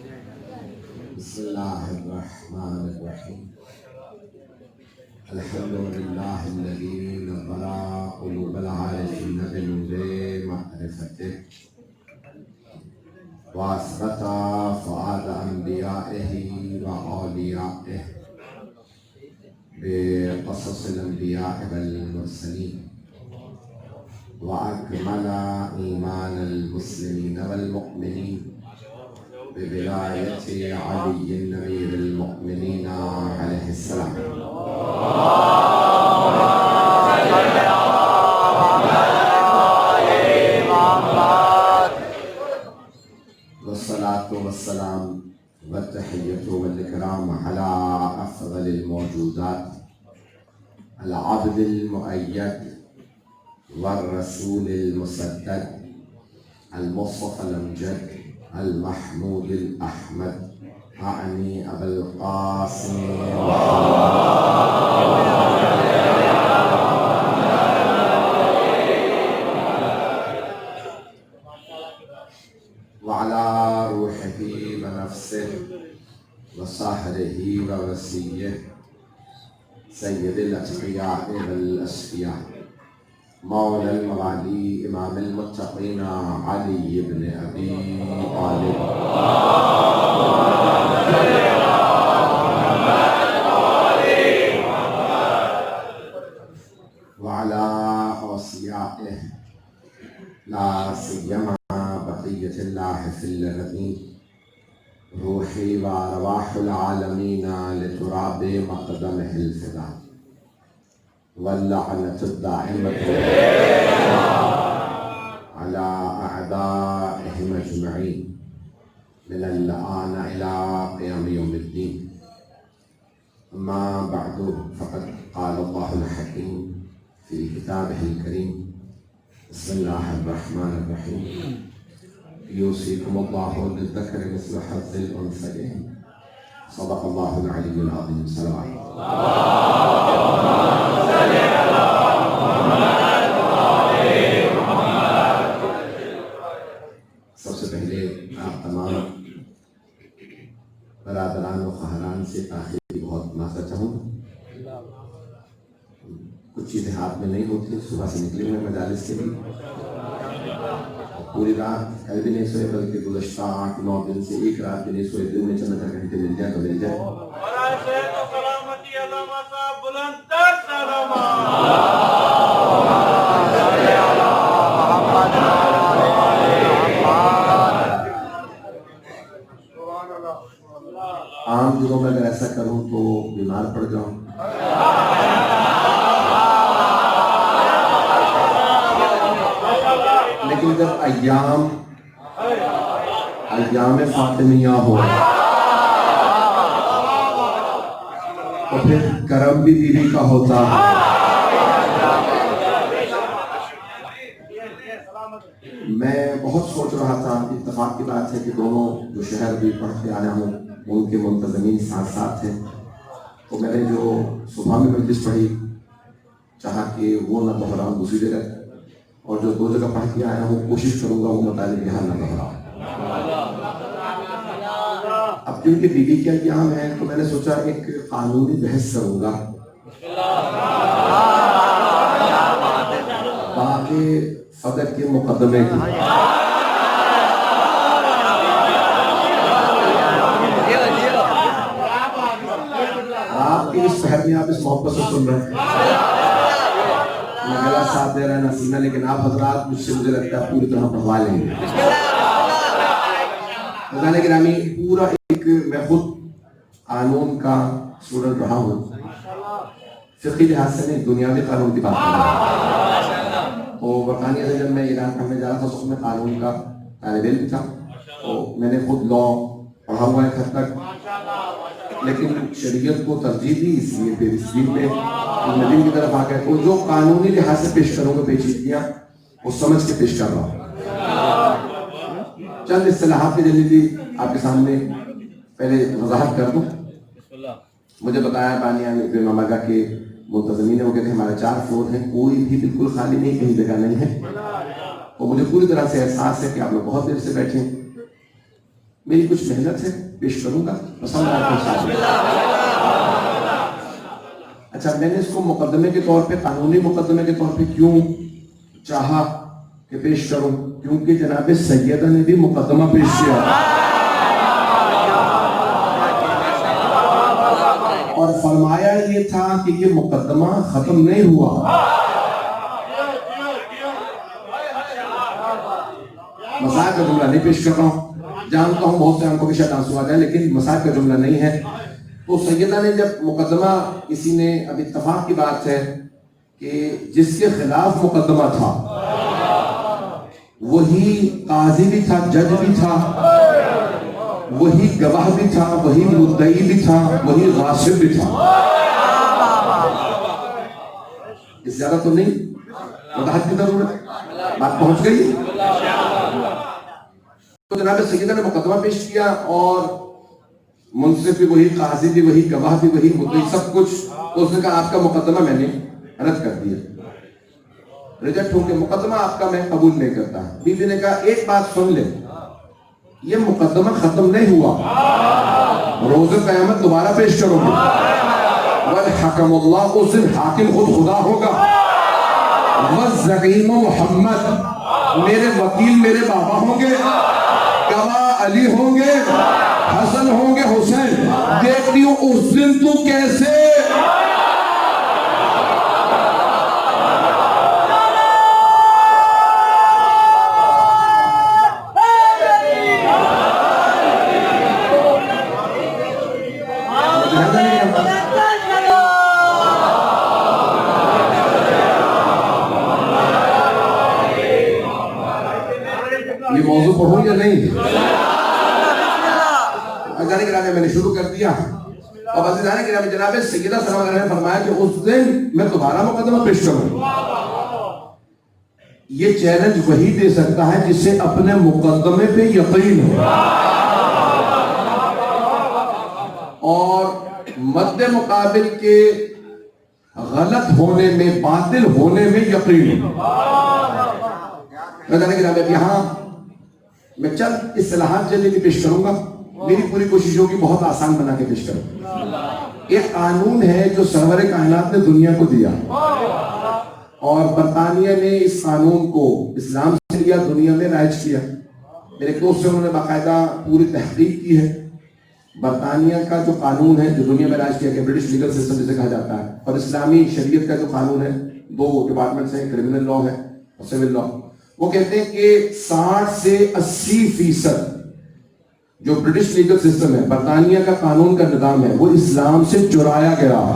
बिस्मिल्लाहिर्रहमानिर्रहीम। अल्हम्दुलिल्लाहिल्लज़ी नव्वरा क़ुलूबल आरिफ़ीन बिनूरि मअरिफ़तिह व असबता फ़ुआद अंबियाइही व औलियाइही बिक़ससिल अंबियाइ वल मुरसलीन व अकमला ईमानल मुस्लिमीन वल मुअमिनीन बिविलायति अली अमीरुल मुअमिनीन अलैहिस्सलाम। वस्सलातु वस्सलाम वत्तहिय्यतु वल इकराम अला अफ़ज़लिल मौजूदात अल अब्दिल मुअय्यद वर रसूलिल मुसद्दद अल मुस्तफ़ल अमजद अल महमूदिल अहमद आनी अबुल क़ासिम व अला रूहिही व नफ्सिही व सहरिही व वसीयिही सय्यदिल अत्क़ियाए वल अस्फ़िया मौलल मवाली इमामुल मुत्तक़ीन अली इब्न अबी तालिब व अला औसियाइही ला सिय्यमा बक़िय्यतिल्लाहि फिल अरज़ीन रूही व अरवाहुल आलमीन लितुराबि मक़दमिहिल फ़िदा वल्लअनतु दाइमतु अला अअदाइहिम अजमईन मिनल आन इला क़ियाम यौमिद्दीन। अम्मा बअदु फ़क़द क़ालल्लाहुल हकीम फ़ी किताबिहिल करीम बिस्मिल्लाहिर्रहमानिर्रहीम यूसिकुमुल्लाहु लिज़्ज़करि मिस्लु हज़्ज़िल उन्सयैन सदक़ल्लाहुल अलीयुल अज़ीम। सलवात। सबसे पहले आप तमाम बरादरान व ख़ाहरान से ताख़ीर की बहुत माफ़ी चाहूँ। कुछ चीज़ें हाथ में नहीं होती, सुबह से निकले हुए मजालिस के लिए पूरी रात कल भी नहीं सोए, बल्कि गुज़श्ता 8-9 दिन से एक रात भी नहीं सोए। दिन में चंद घंटे मिल जाए तो मिल जाए। आम दिनों में अगर ऐसा करूं तो बीमार पड़ जाऊं, लेकिन जब अय्याम फातिमिया हो तो फिर करम भी बीवी का होता है। मैं बहुत सोच रहा था, इत्तेफाक की बात है कि दोनों जो शहर भी पढ़ के आया हूँ उनके मुंतज़मीन साथ साथ हैं। तो मैंने जो सुबह में मजलिस पढ़ी चाहा कि वो न दोहराऊँ दूसरी जगह, और जो 2 जगह पढ़ के आया हूँ कोशिश करूँगा वो मतालिब यहाँ न दोहराऊँ। अब क्योंकि बीवी के अय्याम है तो मैंने सोचा एक कानूनी बहस करूँगा। बाकी फदर के मुकदमे की आपकी इस शहर में आप इस मोहब्बत से सुन रहे हैं, मैं गला साथ दे रहा है ना सुनना, लेकिन आप हजरात मुझसे मुझे लगता है पूरी तरह पढ़वा लेंगे। गिरामी पूरा एक मैं खुद कानून का स्टूडेंट रहा हूँ, फिक़ही लिहाज से नहीं दुनियावी कानून की बात कर रहा हूँ। तो बरतानिया से जब मैं ईरान पढ़ने जा रहा था तो उसमें कानून का तालिब इल्म था, तो मैंने खुद लॉ पढ़ा हुआ है हद तक, लेकिन शरीयत को तरजीह दी इसलिए फिर इस दिन में नदीम की तरफ आ गए। तो जो कानूनी लिहाज से पेश करूँगा पेचीदगियाँ वो समझ के पेश कर रहा हूँ। चंद इस्तिलाहात की जल्दी आपके सामने पहले वजाहत कर दूँ। मुझे बताया बानिया मामागा के मुंतज़मीन है, वो कहते हैं हमारे 4 फ्लोर हैं, कोई भी बिल्कुल खाली नहीं, कहीं जगह नहीं है। और मुझे पूरी तरह से एहसास है कि आप लोग बहुत देर से बैठे हैं। मेरी कुछ मेहनत है, पेश करूंगा, पसंद आए। अच्छा, मैंने इसको मुकदमे के तौर पे, कानूनी मुकदमे के तौर पे क्यों चाहा कि पेश करूं? क्योंकि जनाब सैयदा ने भी मुकदमा पेश किया और फरमाया ये था कि ये मुकदमा खत्म नहीं हुआ। मजाक का जुमला नहीं पेश कर रहा हूं, जानता हूं बहुत से आंखों के शायद आंसू आ जाए, लेकिन मजाक का जुमला नहीं है। तो सैयदा ने जब मुकदमा, किसी ने, अब इत्तफाक की बात है कि जिसके खिलाफ मुकदमा था वही काजी भी था, जज भी था, वही गवाह भी था, वही मुद्दई भी था, वही गासिब भी था। इस ज्यादा तो नहीं वजाहत की जरूरत, बात पहुंच गई। तो जनाब सैयदा ने मुकदमा पेश किया और मुंसिफ भी वही, काजी भी वही, गवाह भी वही, मुद्दई सब कुछ। तो उसने कहा आपका मुकदमा मैंने रद्द कर दिया, रिजेक्ट हो गया, मुकदमा आपका मैं कबूल नहीं करता। बीवी ने कहा एक बात सुन ले, ये मुकदमा खत्म नहीं हुआ, रोज़े क़यामत दोबारा पेश करोगे। वल हकमुल्लाह, उस दिन हाकिम खुद खुदा होगा। वज़्ज़ईम मोहम्मद, मेरे वकील मेरे बाबा होंगे, गवाह अली होंगे, हसन होंगे, हुसैन। देखती हूँ उस दिन तू कैसे ये मौजूद पढ़ूं या नहीं? अजाने के मैंने शुरू कर दिया और बस जाने के जनाब सैयदा सल्लल्लाहु अलैहि वसल्लम ने फरमाया कि उस दिन मैं दोबारा मुकदमा पेश करूं। ये चैलेंज वही दे सकता है जिससे अपने मुकदमे पे यकीन हो और मद्दे मुकाबिल के गलत होने में, बातिल होने में यकीन हो। यहाँ मैं चंद इस्तिलाहात जल्दी पेश करूंगा, मेरी पूरी कोशिश होगी बहुत आसान बना के पेश करूं। एक कानून है जो सरवर कायनात ने दुनिया को दिया और बरतानिया ने इस कानून को इस्लाम से लिया, दुनिया में राइज किया। मेरे दोस्त से उन्होंने बाकायदा पूरी तहकीक की है। बरतानिया का जो कानून है जो दुनिया में राइज किया गया, ब्रिटिश लीगल सिस्टम जिसे कहा जाता है, और इस्लामी शरीयत का जो कानून है, दो डिपार्टमेंट्स हैं, क्रिमिनल लॉ है और सिविल लॉ। वो कहते हैं कि 60 से 80% जो ब्रिटिश लीगल सिस्टम है, बरतानिया का कानून का निजाम है, वो इस्लाम से चुराया गया है।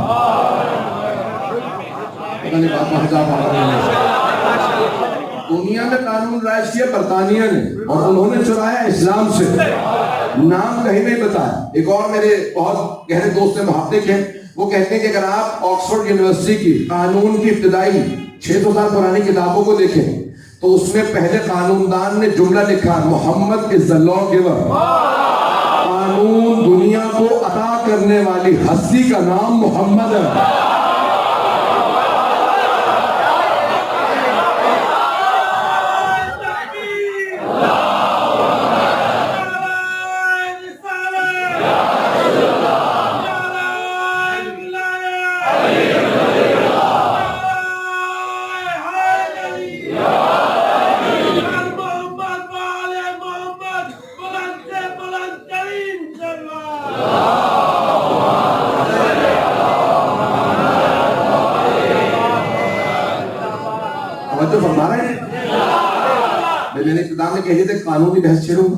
दुनिया में कानून राइज किया बरतानिया ने और उन्होंने चुराया इस्लाम से। नाम कहीं नहीं बताया। एक और मेरे बहुत गहरे दोस्त है, मुहक्किक हैं, वो कहते हैं कि अगर आप ऑक्सफोर्ड यूनिवर्सिटी की कानून की इब्तिदाई 600 साल पुरानी किताबों को देखें तो उसमें पहले कानूनदान ने जुमला लिखा, Mohammed is the law giver. कानून दुनिया को अता करने वाली हस्ती का नाम मोहम्मद है। मैंने इब्तिदा में कह दिया था कानूनी बहस छेड़ूंगा,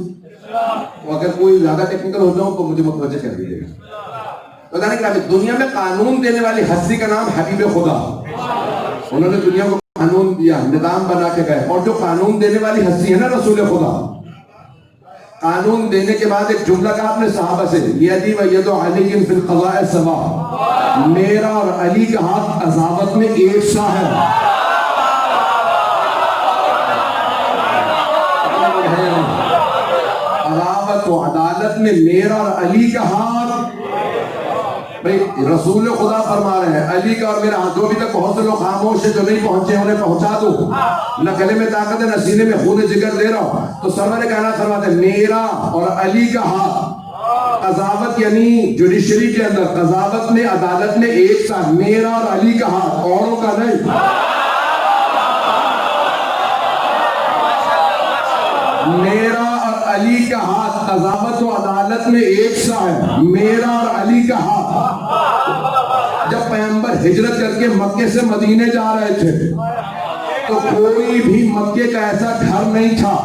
तो अगर कोई ज्यादा टेक्निकल हो जाऊं तो मुझे मुतवज्जह कर दीजिएगा। तो जाने क्या दुनिया में कानून देने वाली हस्ती का नाम हबीब खुदा। उन्होंने दुनिया को कानून दिया, निजाम बना के गए, और जो कानून देने वाली हस्ती है ना, रसूल खुदा। कानून देने के बाद एक जुमला कहा अपने सहाबा से, यदी व यदो अली फिल क़ज़ाए सवा, मेरा और अली का हाथ अज़ावत में एक सा है। अदालत में मेरा और अली का हाथ। भाई रसूल खुदा फरमा रहे हैं अली का और मेरा हाथ, जो अभी तक बहुत से लोग खामोश है जो नहीं पहुंचे उन्हें पहुंचा दो। न गले में ताकत है न सीने में खून जिगर दे रहा हूं। तो सरवर कहना फरमाते मेरा और अली का हाथ कजावत यानी जुडिशरी के अंदर कजावत में अदालत में एक साथ, मेरा और अली का हाथ, औरों का नहीं। मेरा और अली का हाथ कजावत और अदालत में एक सा है, मेरा और अली का हाथ। जब पैगंबर हिजरत करके मक्के से मदीने जा रहे थे तो कोई भी मक्के का ऐसा घर नहीं था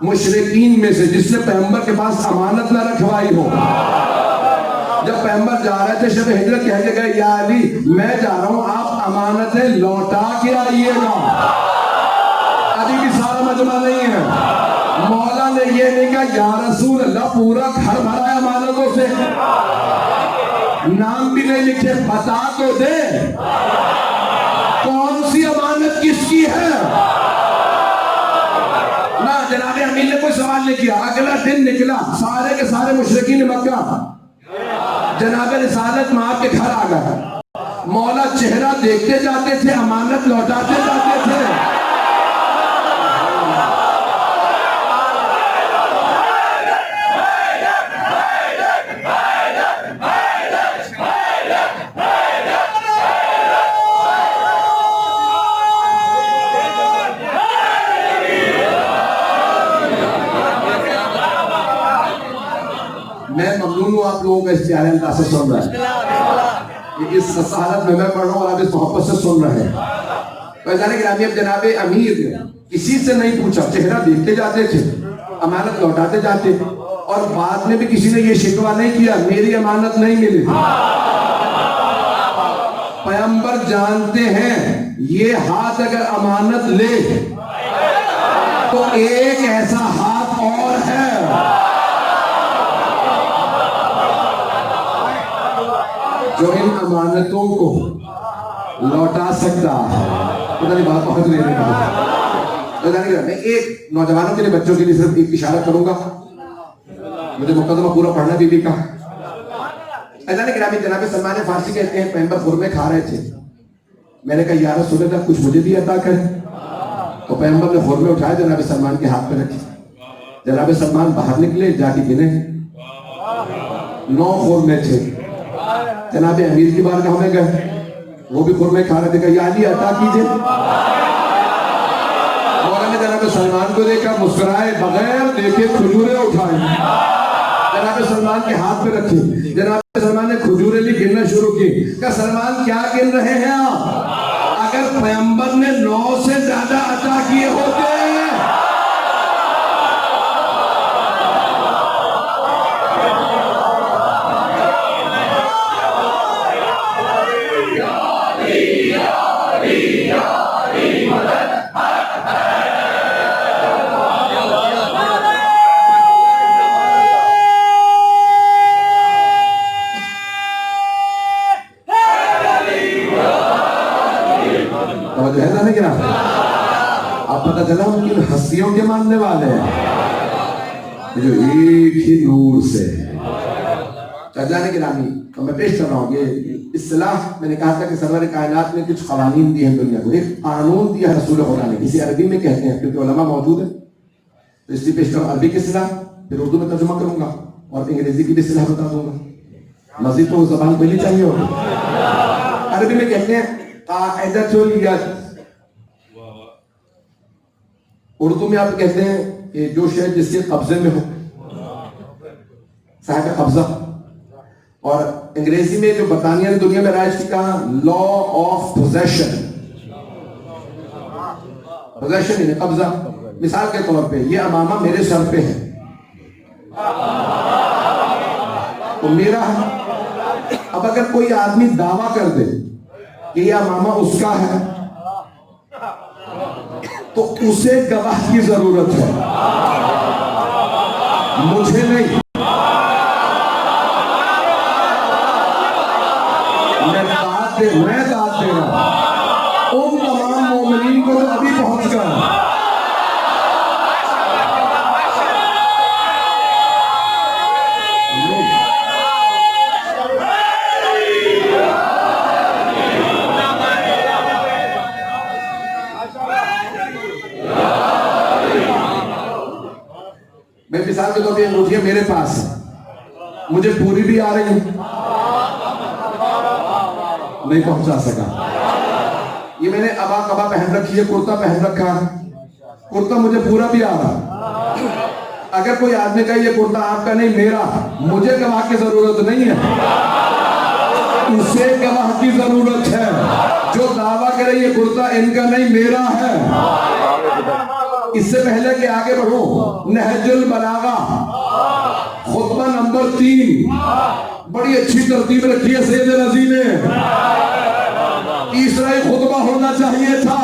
मुशरिकीन में से जिसने पैगंबर के पास अमानत न रखवाई हो। जब पैगंबर जा रहे थे शब हिजरत कहने गए या अली मैं जा रहा हूं, आप अमानतें लौटा के आइएगा। अभी भी सारा मजमा नहीं है। मौला ने ये नहीं कहा या रसूल अल्लाह पूरा घर भरा है अमानतों से, नाम भी नहीं लिखे, बता तो दे कौन सी अमानत किसकी है ना। जनाबे अमीर ने कोई सवाल नहीं किया। अगला दिन निकला, सारे के सारे मुशरिकीन मक्का जनाबे रिसालत में आपके घर आ गए। मौला चेहरा देखते जाते थे, अमानत लौटाते जाते थे। मैं ममनून हूं आप लोगों का इश्तिहार अल्लाह से सुन रहा है। इस हालत में मैं पढ़ रहा हूं और आप इस मोहब्बत से सुन रहे हैं। तो जाने गिरामी अब जनाबे अमीर किसी से नहीं पूछा, चेहरा देखते जाते थे, अमानत लौटाते जाते और बाद में भी किसी ने ये शिकवा नहीं किया मेरी अमानत नहीं मिली। पैगंबर जानते हैं ये हाथ अगर अमानत ले तो एक ऐसा हाथ और है जो इन अमानतों को लौटा सकता है। पता नहीं बात बहुत ले रही। मैं एक नौजवानों के लिए, बच्चों के लिए सिर्फ एक इशारा करूंगा, मुझे मुकदमा पूरा पढ़ना बीबी का। जनाब सलमान फारसी कहते हैं पैगंबर खुरमे खा रहे थे, मैंने कहा या रसूल अल्लाह कुछ मुझे भी अता कर। तो पैगंबर ने खुरमे उठाए, जनाब सलमान के हाथ पे रखे। जनाब सलमान बाहर निकले, जाके गिने 9 खुरमे थे। जनाब अमीर की बारगाह में गए, वो भी खुरमे खा रहे थे, कहा या अली अता कीजिए। मौला ने जनाब सलमान को देखा, मुस्कुराए बगैर देखे खजूरें उठाए, जनाब सलमान के हाथ पे रखी। जनाब सलमान ने खजूरें ली, गिनना शुरू की। कहा सलमान क्या गिन रहे हैं आप? अगर पैगंबर ने 9 से ज्यादा अता किए होते आप पता चला हम किन हस्तियों के मानने वाले हैं जो एक ही नूर से जाने के नामी। तो मैं पेश कर रहा हूँ ये इस्तिलाह। मैंने कहा था कि सरवर कायनात ने कुछ क़वानीन दिए हैं दुनिया को, एक कानून दिया है रसूल खुदा ने, इसे अरबी में कहते हैं क्योंकि उलमा मौजूद है। तो इसलिए पेश करूँ अरबी की इस्तिलाह, फिर उर्दू में तर्जुमा करूंगा और अंग्रेजी की भी इस्तिलाह बता दूंगा। मजीद तो जबान पहली चाहिए होगी। अरबी में कहते हैं कायदतुल यद, उर्दू में आप कहते हैं कि जो शय जिसके कब्जे में हो, साहिब कब्जा। और अंग्रेजी में जो बरतानिया ने दुनिया में राज की कहा लॉ ऑफ पोजेशन, पोजेशन यानी कब्जा। मिसाल के तौर पे ये अमामा मेरे सर पे है तो मेरा है। अब अगर कोई आदमी दावा कर दे कि ये अमामा उसका है तो उसे गवाह की जरूरत है, मुझे नहीं। मैं दाद दे रहा हूं उन तमाम मोमिनीन को जो अभी पहुंच गए। के तौर पर अंगूठियां मेरे पास है, मुझे पूरी भी आ रही है, नहीं पहुंचा सका। ये मैंने अबा कबा पहन रखी है, कुर्ता पहन रखा है, कुर्ता मुझे पूरा भी आ रहा। अगर कोई आदमी कहे ये कुर्ता आपका नहीं मेरा, मुझे गवाह की जरूरत नहीं है, उसे गवाह की जरूरत है जो दावा करे ये कुर्ता इनका नहीं मेरा है। इससे पहले कि आगे बढ़ो, नहजुल बलागा खुतबा नंबर 3, बड़ी अच्छी तरतीब रखी है सैयद रजी ने। तीसरा ही खुतबा होना चाहिए था,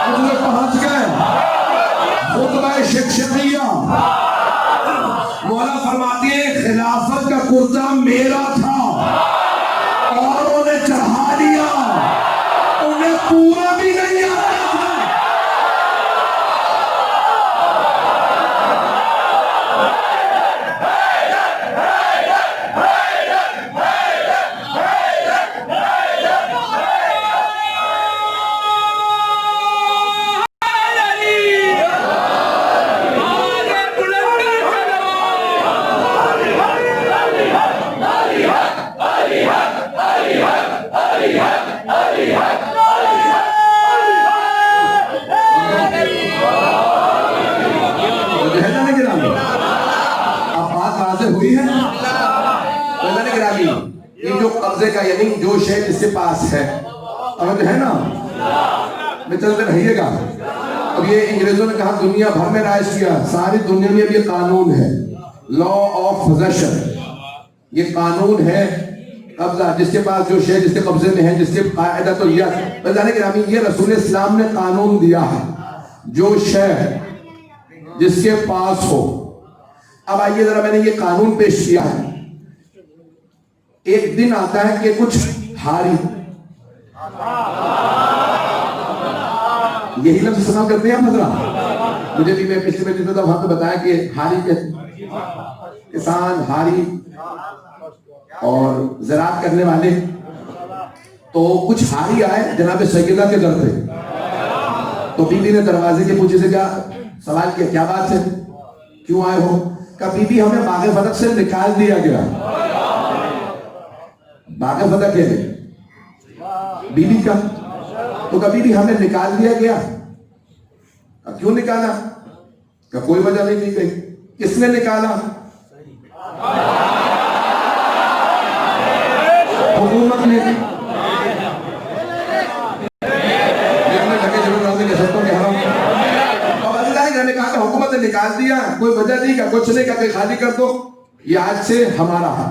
मुझे पहुंच गए खुतबा शिक्षिया। मौला फरमाती है खिलाफत का कुर्ता मेरा था और उन्हें चढ़ा दिया, उन्हें पूरा भी नहीं आता था। ये जो कब्जे का यानी जो शय जिसके पास है, अब है ना, मैं चलते रहिएगा। अब ये अंग्रेजों ने कहा दुनिया भर में राज किया, सारी दुनिया में अब ये कानून है, लॉ ऑफ पोजेशन, ये कानून है कब्जा, जिसके पास जो शय जिसके कब्जे में है, जिसके कायदा तो ये रसूल इस्लाम ने कानून दिया है, जो शय जिसके पास हो। अब आइए जरा, मैंने ये कानून पेश किया है। एक दिन आता है कि कुछ हारी, यही लफ्ज इस्तेमाल करते हैं मजरा, मुझे भी, मैं पिछले में जितना वहां पे बताया कि हारी के किसान, हारी और ज़राअत करने वाले, तो कुछ हारी आए जनाब सैयदा के दर पे। तो बीबी ने दरवाजे के पूछे से क्या सवाल किया, क्या बात है, क्यों आए हो? कहा बीबी हमें बागे फतक से निकाल दिया गया। बागे फतक है बीबी का, तो कभी भी हमें निकाल दिया गया। क्यों निकाला? का कोई वजह नहीं दी गई। किसने निकाला? हुकूमत ने। कहा हुकूमत ने निकाल दिया, कोई वजह नहीं का, कुछ नहीं का, खाली कर दो, ये आज से हमारा है।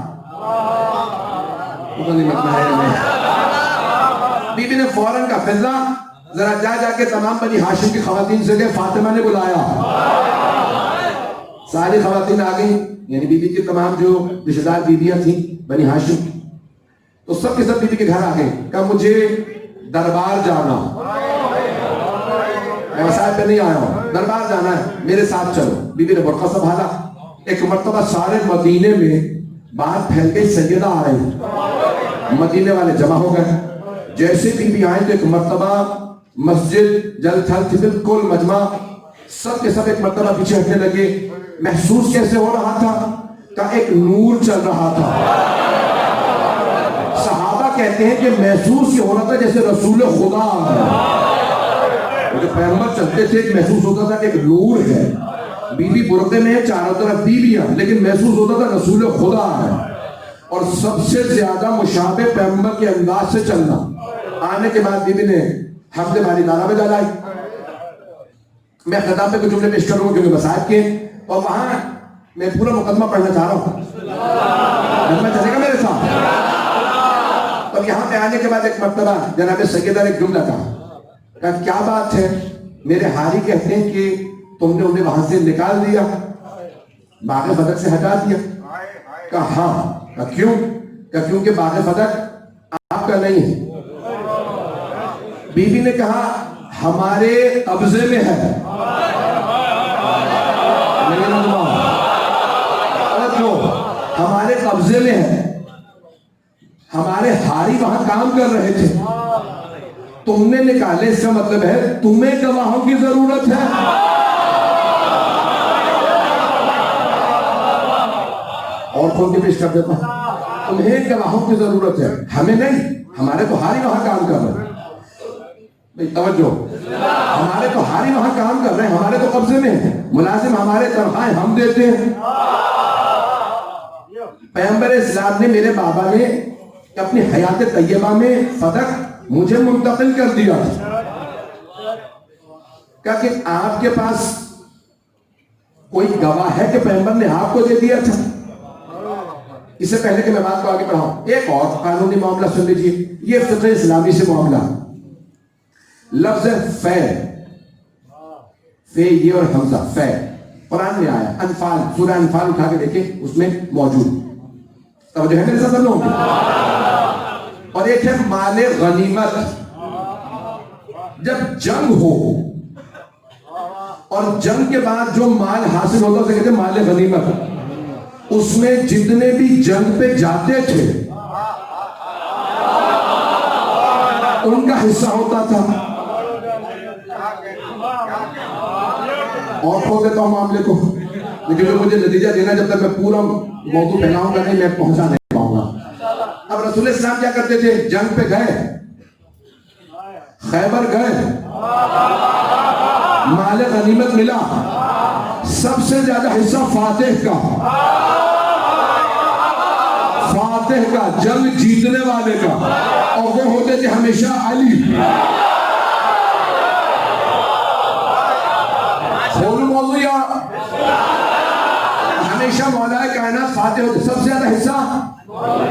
बीबी ने फौरन का फिजा जरा जाके तमाम बनी हाशिम की खवातीन से फातिमा ने बुलाया। सारी खवातीन आ गई, यानी बीबी की तमाम जो रिश्तेदार बीबियां थी बनी हाशिम, तो सब के सब बीबी के घर आ गए। कहा मुझे दरबार जाना, मैं वसायत पे नहीं आया हूं, दरबार जाना है, मेरे साथ चलो। बीबी ने बुरका संभाला। एक मर्तबा सारे मदीने में बात फैल गई, सैयदा आ रही, मदीने वाले जमा हो गए। जैसे बीबी आए तो एक मर्तबा मस्जिद जल थल थी, बिल्कुल मजमा, सब के सब एक मर्तबा पीछे हटने लगे। महसूस कैसे हो रहा था? का एक नूर चल रहा था। सहाबा कहते हैं कि महसूस ये हो रहा था जैसे रसूल खुदा, जो पैगंबर चलते थे, महसूस होता था कि एक नूर है। बीबी बुरके में, चारों तरफ बीबियां, लेकिन महसूस होता था रसूल खुदा है। और सबसे ज्यादा मुशाबे पैगंबर के अंदाज से चलना। आने के बाद बीबी ने हमदे वाली नारा में डालाई। मैं खिताब पे कुछ जुमले पेश करूंगा क्योंकि वसायत के, और वहां मैं पूरा मुकदमा पढ़ना चाह रहा हूं, चलेगा मेरे साथ? तब यहाँ पे आने के बाद एक मर्तबा जनाब सैयदा ने एक जुमला कहा, क्या बात है, मेरे हारी कहते हैं कि तुमने उन्हें वहां से निकाल दिया, बागे फतक से हटा दिया। कहा हाँ। कहा क्यों? कहा क्योंकि बागे फतक आपका नहीं है। बीबी ने कहा हमारे कब्जे में है। हमारे कब्जे में है, हमारे हारी वहां काम कर रहे थे, तुमने निकाले, इसका मतलब है तुम्हें गवाहों की जरूरत है। खोल के पेश कर देता हूं। तुम्हें गवाहों की जरूरत है, हमें नहीं। हमारे तो हारी वहां काम कर रहे हैं भाई, तवज्जो। हमारे तो हारी वहां काम कर रहे हैं, हमारे तो कब्जे में है, मुलाजिम हमारे, तनख्वाहें हम देते हैं। पैगंबर इस्लाम ने, मेरे बाबा ने अपनी हयात तैयबा में फदक मुझे मुंतकिल कर दिया क्या कि आपके पास कोई गवाह है कि पैगंबर ने आपको दे दिया था? इससे पहले कि मैं बात को आगे बढ़ाऊं, एक और कानूनी मामला सुन लीजिए। ये फिक़्ह इस्लामी से मामला, लफ्ज़ फै, फे ये और हमजा, फै कुरान में आया, अनफाल, सूरह अनफाल उठा के देखे, उसमें मौजूद। तब जो है मेरे साथ लोग। और एक है माले गनीमत। जब जंग हो और जंग के बाद जो माल हासिल होता है उसे कहते हैं माले गनीमत। उसमें जितने भी जंग पे जाते थे उनका हिस्सा होता था। और खोल देता हूं मामले को, लेकिन जो मुझे नतीजा देना, जब तक मैं पूरा मौजूद फैलाऊंगा नहीं, मैं पहुंचा नहीं पाऊंगा। अब रसूल इस्लाम क्या करते थे? जंग पे गए, खैबर गए, माले गनीमत मिला, सबसे ज्यादा हिस्सा फातिह का, फातिह का, जंग जीतने वाले का, और वो होते थे हमेशा अली। हमेशा मौलाए कायनात फातिह होते, सबसे ज्यादा हिस्सा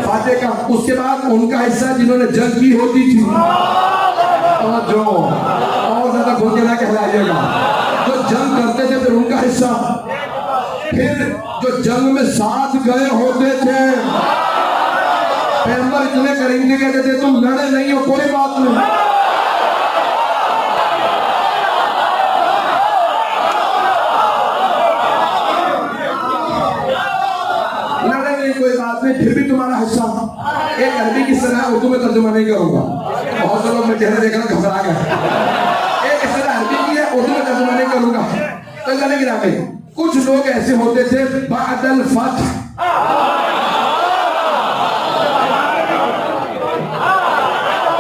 फातिह का। उसके बाद उनका हिस्सा जिन्होंने जंग की होती थी, और जो और ज्यादा खोल के ना कहलाइएगा, जो जंग करते थे फिर उनका हिस्सा, फिर जो जंग में साथ गए होते थे, पैगंबर इतने करीम थे, कहते थे तुम लड़े नहीं हो कोई बात नहीं, कोई बात नहीं, फिर भी तुम्हारा हिस्सा। एक अरबी की सलाह उर्दू में तर्जुमा नहीं करूंगा, बहुत से लोग मैं चेहरे देखकर घबरा गए। एक सलाह अरबी की है, उर्दू में तर्जुमा नहीं करूंगा। तो जाने की राह में कुछ लोग ऐसे होते थे, बादल फतह,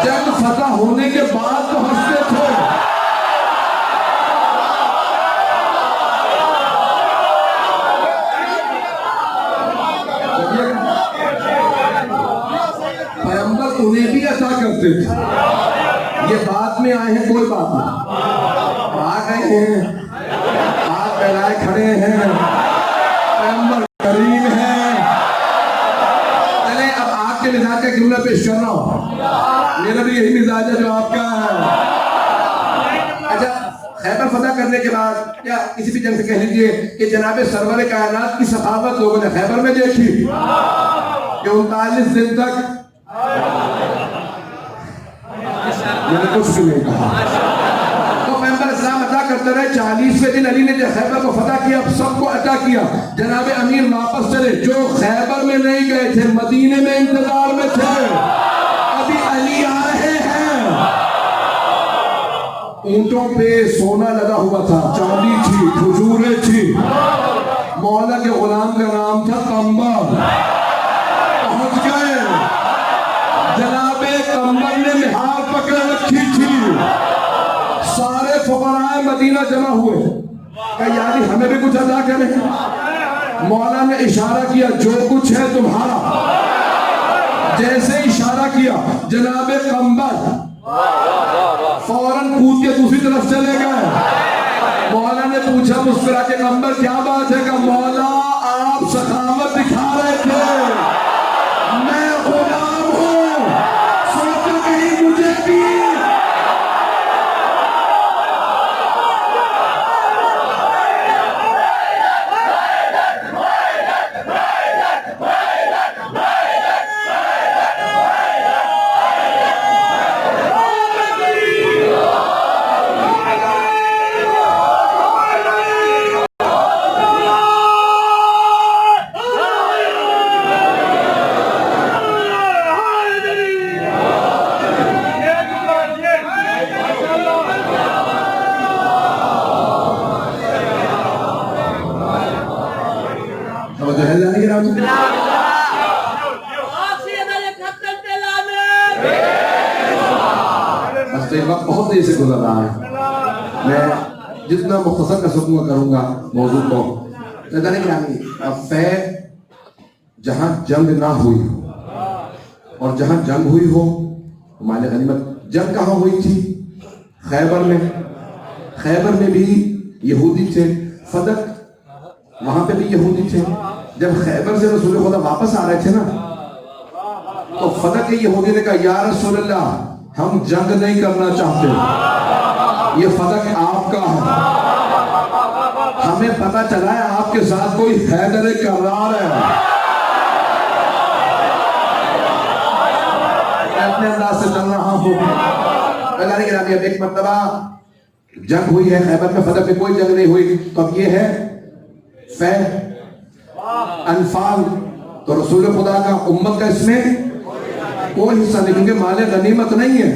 जब फतह होने के बाद तो हंसते थे, उन्हें भी ऐसा करते थे। ये बात में आए हैं, कोई बात नहीं, आ गए हैं, हाथ फैलाए खड़े हैं, पैगंबर करीम है। चले अब आपके मिजाज का जुमला पेश कर रहा हूं, मेरा भी यही मिजाज है जो आपका है। अच्छा, खैबर फतह करने के बाद या किसी भी जंग से कह लीजिए कि जनाबे सरवर कायनात की सखावत लोगों ने खैबर में देखी कि 39 दिन तक मैंने कुछ भी नहीं कहा। तो पैगंबर इस्लाम अता करते रहे। 40वें दिन अली ने जब खैबर को फतह किया, सबको अता किया, जनाबे अमीर वापस चले। जो खैबर में नहीं गए थे, मदीने में इंतजार में थे, अभी अली आ रहे हैं। ऊंटों पे सोना लगा हुआ था, चांदी थी, खजूरें थी, मौला के गुलाम का नाम था कंबर। पहुंच गए, जनाबे कंबर ने निहार पकड़ रखी थी, सारे फुकराए मदीना जमा हुए, कहा यानी हमें भी कुछ अदा करें। मौला ने इशारा किया, जो कुछ है तुम्हारा। जैसे इशारा किया, जनाबे कंबर फौरन कूद के दूसरी तरफ चले गए। मौला ने पूछा मुस्कुरा के, कंबर क्या बात है? का मौला आप सखावत दिखा रहे थे, मैं गुलाम हूं, सोचो कहीं मुझे भी। तो है जाने के तो ये वक्त बहुत तेजी से गुजर रहा है। मैं जितना मुख्तसर कर सकूंगा करूंगा मौजूद को। फै जहां जंग ना हुई हो और जहां जंग हुई हो माले गनीमत। जंग कहां हुई थी? खैबर में। खैबर में भी यहूदी थे, फदक वहां पे भी यहूदी थे। जब खैबर से रसूल खुदा वापस आ रहे थे ना, तो फदक के यहूदी ने कहा या रसूल अल्लाह, हम जंग नहीं करना चाहते, ये फदक आपका है। हमें पता चला है आपके साथ कोई हैदर करार है। मैं अपने अंदाज से चल रहा हूं। अब एक मर्तबा जंग हुई है खैबर में, फदक में कोई जंग नहीं हुई। तो अब ये है फै अनफाल। तो रसूल खुदा का उम्मत का इसमें कोई हिस्सा नहीं, क्योंकि माले गनीमत नहीं है।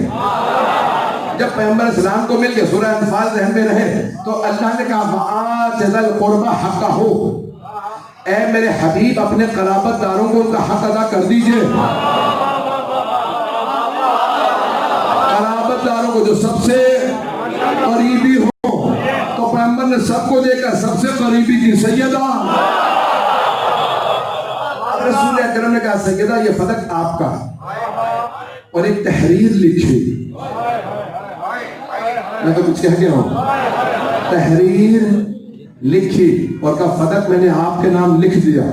जब पैगंबर इस्लाम को मिल गया, सूरह अनफाल ज़हन में रहे, तो अल्लाह ने कहा वआतिल कुर्बा हक़्क़हू, ऐ मेरे हबीब अपने क़राबतदारों को उनका हक अदा कर दीजिए। क़राबतदारों को जो सबसे करीबी हो, तो पैगंबर ने सबको देखा, सबसे करीबी की सैयदा। रसूल अकरम ने कहा सैयदा ये फदक आपका, और एक तहरीर लिखी। मैं तो कुछ कह गया हूं। तहरीर लिखी और का फदक मैंने आपके नाम लिख दिया।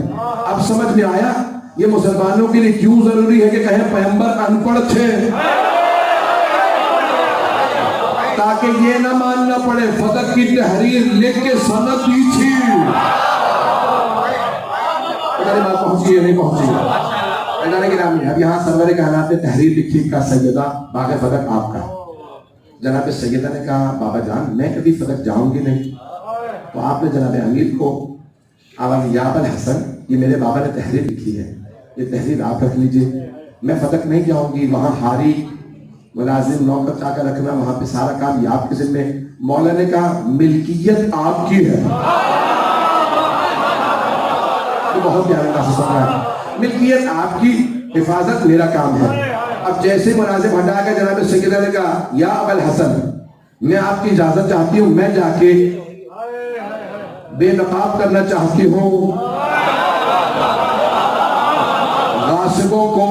अब समझ में आया ये मुसलमानों के लिए क्यों जरूरी है कि कहें पैगंबर अनपढ़ थे, ताकि ये ना मानना पड़े फदक की तहरीर लिख के सनद दी थी। बात पहुंची है नहीं पहुंची? अब यहाँ सरवर कायनात ने तहरीर लिखी का सैयदा बाग़ फदक आपका। जनाब सैयदा ने कहा बाबा जान मैं कभी फदक जाऊंगी नहीं। तो आपने जनाब अमीर को आवाज़ या अबल हसन, ये मेरे बाबा ने तहरीर लिखी है, ये तहरीर आप रख लीजिए, मैं फदक नहीं जाऊंगी। वहाँ हारी मुलाजिम नौकर चाकर रखना, वहाँ पे सारा काम ये आपके जिम्मे। मौला ने कहा मिल्कियत आपकी है। तो बहुत प्यारा से सुन रहा है, मिल्कियत आपकी, हिफाजत मेरा काम है। अब जैसे मुलाजिम हटा के जनाब सैयदा ने कहा या अबल हसन मैं आपकी इजाजत चाहती हूँ, मैं जाके बेनकाब करना चाहती हूँ गासिबों को।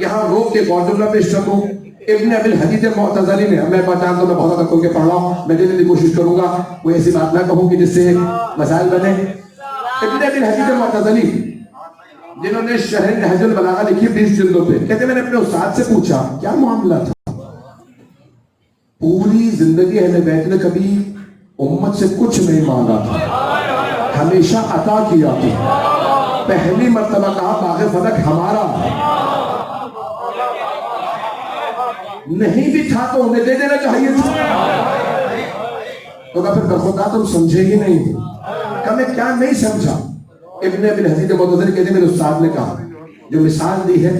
यहाँ रोक के जुमला पेश करूँ। इब्न अबिल हदीद मुअतज़िली ने, मैं पहचान तो मैं बहुत ज़्यादा खोल के पढ़ रहा हूँ, मैं देने की कोशिश करूंगा, कोई ऐसी बात ना कहूँ कि जिससे मसाइल बने। इब्न अबिल हदीद मुअतज़िली जिन्होंने शरह नहजुल बलागा लिखी 20 जिल्दों पे, कहते मैंने अपने उस्ताद से पूछा क्या मामला था। पूरी जिंदगी अहले बैत ने कभी उम्मत से कुछ नहीं मांगा था, हमेशा अता किया था। पहली मर्तबा कहा बाग़ फदक हमारा, नहीं भी था तो उन्हें दे देना चाहिए था। तो फिर खुदा तुम समझे ही नहीं, मैं क्या नहीं समझा। इब्न अबिल हदीद मुअतज़िली कहते मेरे उस्ताद ने कहा, जो मिसाल दी है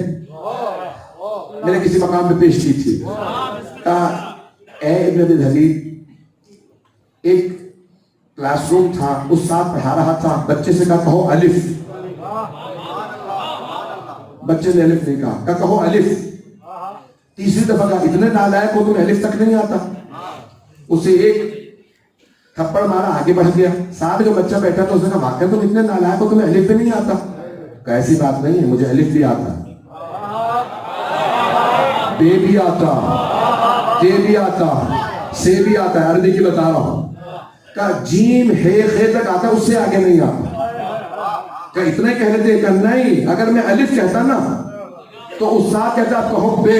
मैंने किसी मकाम पे पेश की थी, ए इब्न अबिल हदीद, एक क्लासरूम था, उस्ताद पढ़ा रहा था, बच्चे से कहा कहो अलिफ। बच्चे ने अलिफ नहीं कहा, कहो अलिफ। तीसरी दफा कहा इतने नालायक हो तुम्हें अलिफ तक नहीं आता। उसे एक थप्पड़ मारा, आगे बढ़ गया। साथ जो बच्चा बैठा था उसने कहा वाकई तुम इतने नालायक हो, तुम्हें अलिफ भी नहीं आता। कैसी बात नहीं है, मुझे अलिफ भी आता, बे भी आता, ते भी आता, से भी आता है, अरबी की बता रहा हूं। का जीम हे खे तक आता, उससे आगे नहीं आता। क्या इतने कह रहे थे? नहीं, अगर मैं अलिफ कहता ना तो उस्ताद कहता कहो बे,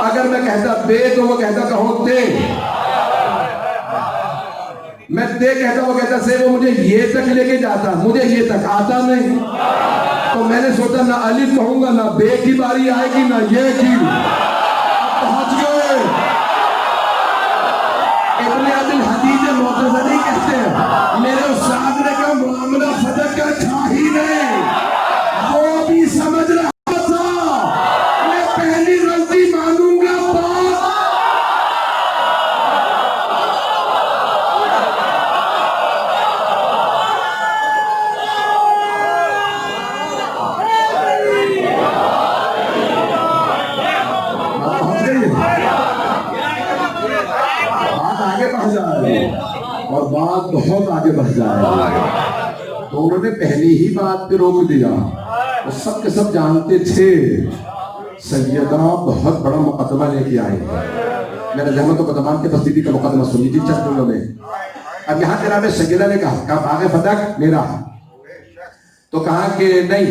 अगर मैं कहता बे तो वो कहता कहो ते, मैं ते कहता वो कहता से, वो मुझे ये तक लेके जाता, मुझे ये तक आता नहीं। तो मैंने सोचा ना अलिफ कहूंगा ना बे की बारी आएगी ना ये की। पहुंच गए। इब्न अबिल हदीद मुअतज़िली कहते हैं मेरे उस्ताद ने कहा मामला फदक का था ही नहीं, वो भी समझ रहा था मैं पहली गलती मानूंगा और बात बहुत आगे बढ़ जाएगी। तो उन्होंने पहली ही बात पे रोक दिया। वो सब के सब जानते थे सैयदा बहुत बड़ा मुकदमा लेके आए हैं। मैंने जहमत मुकदमान के बस्ती का मुकदमा सुन लीजिए चंद दिनों में। अब यहाँ जनाब सैयदा ने कहा आगे फतक मेरा, तो कहा कि नहीं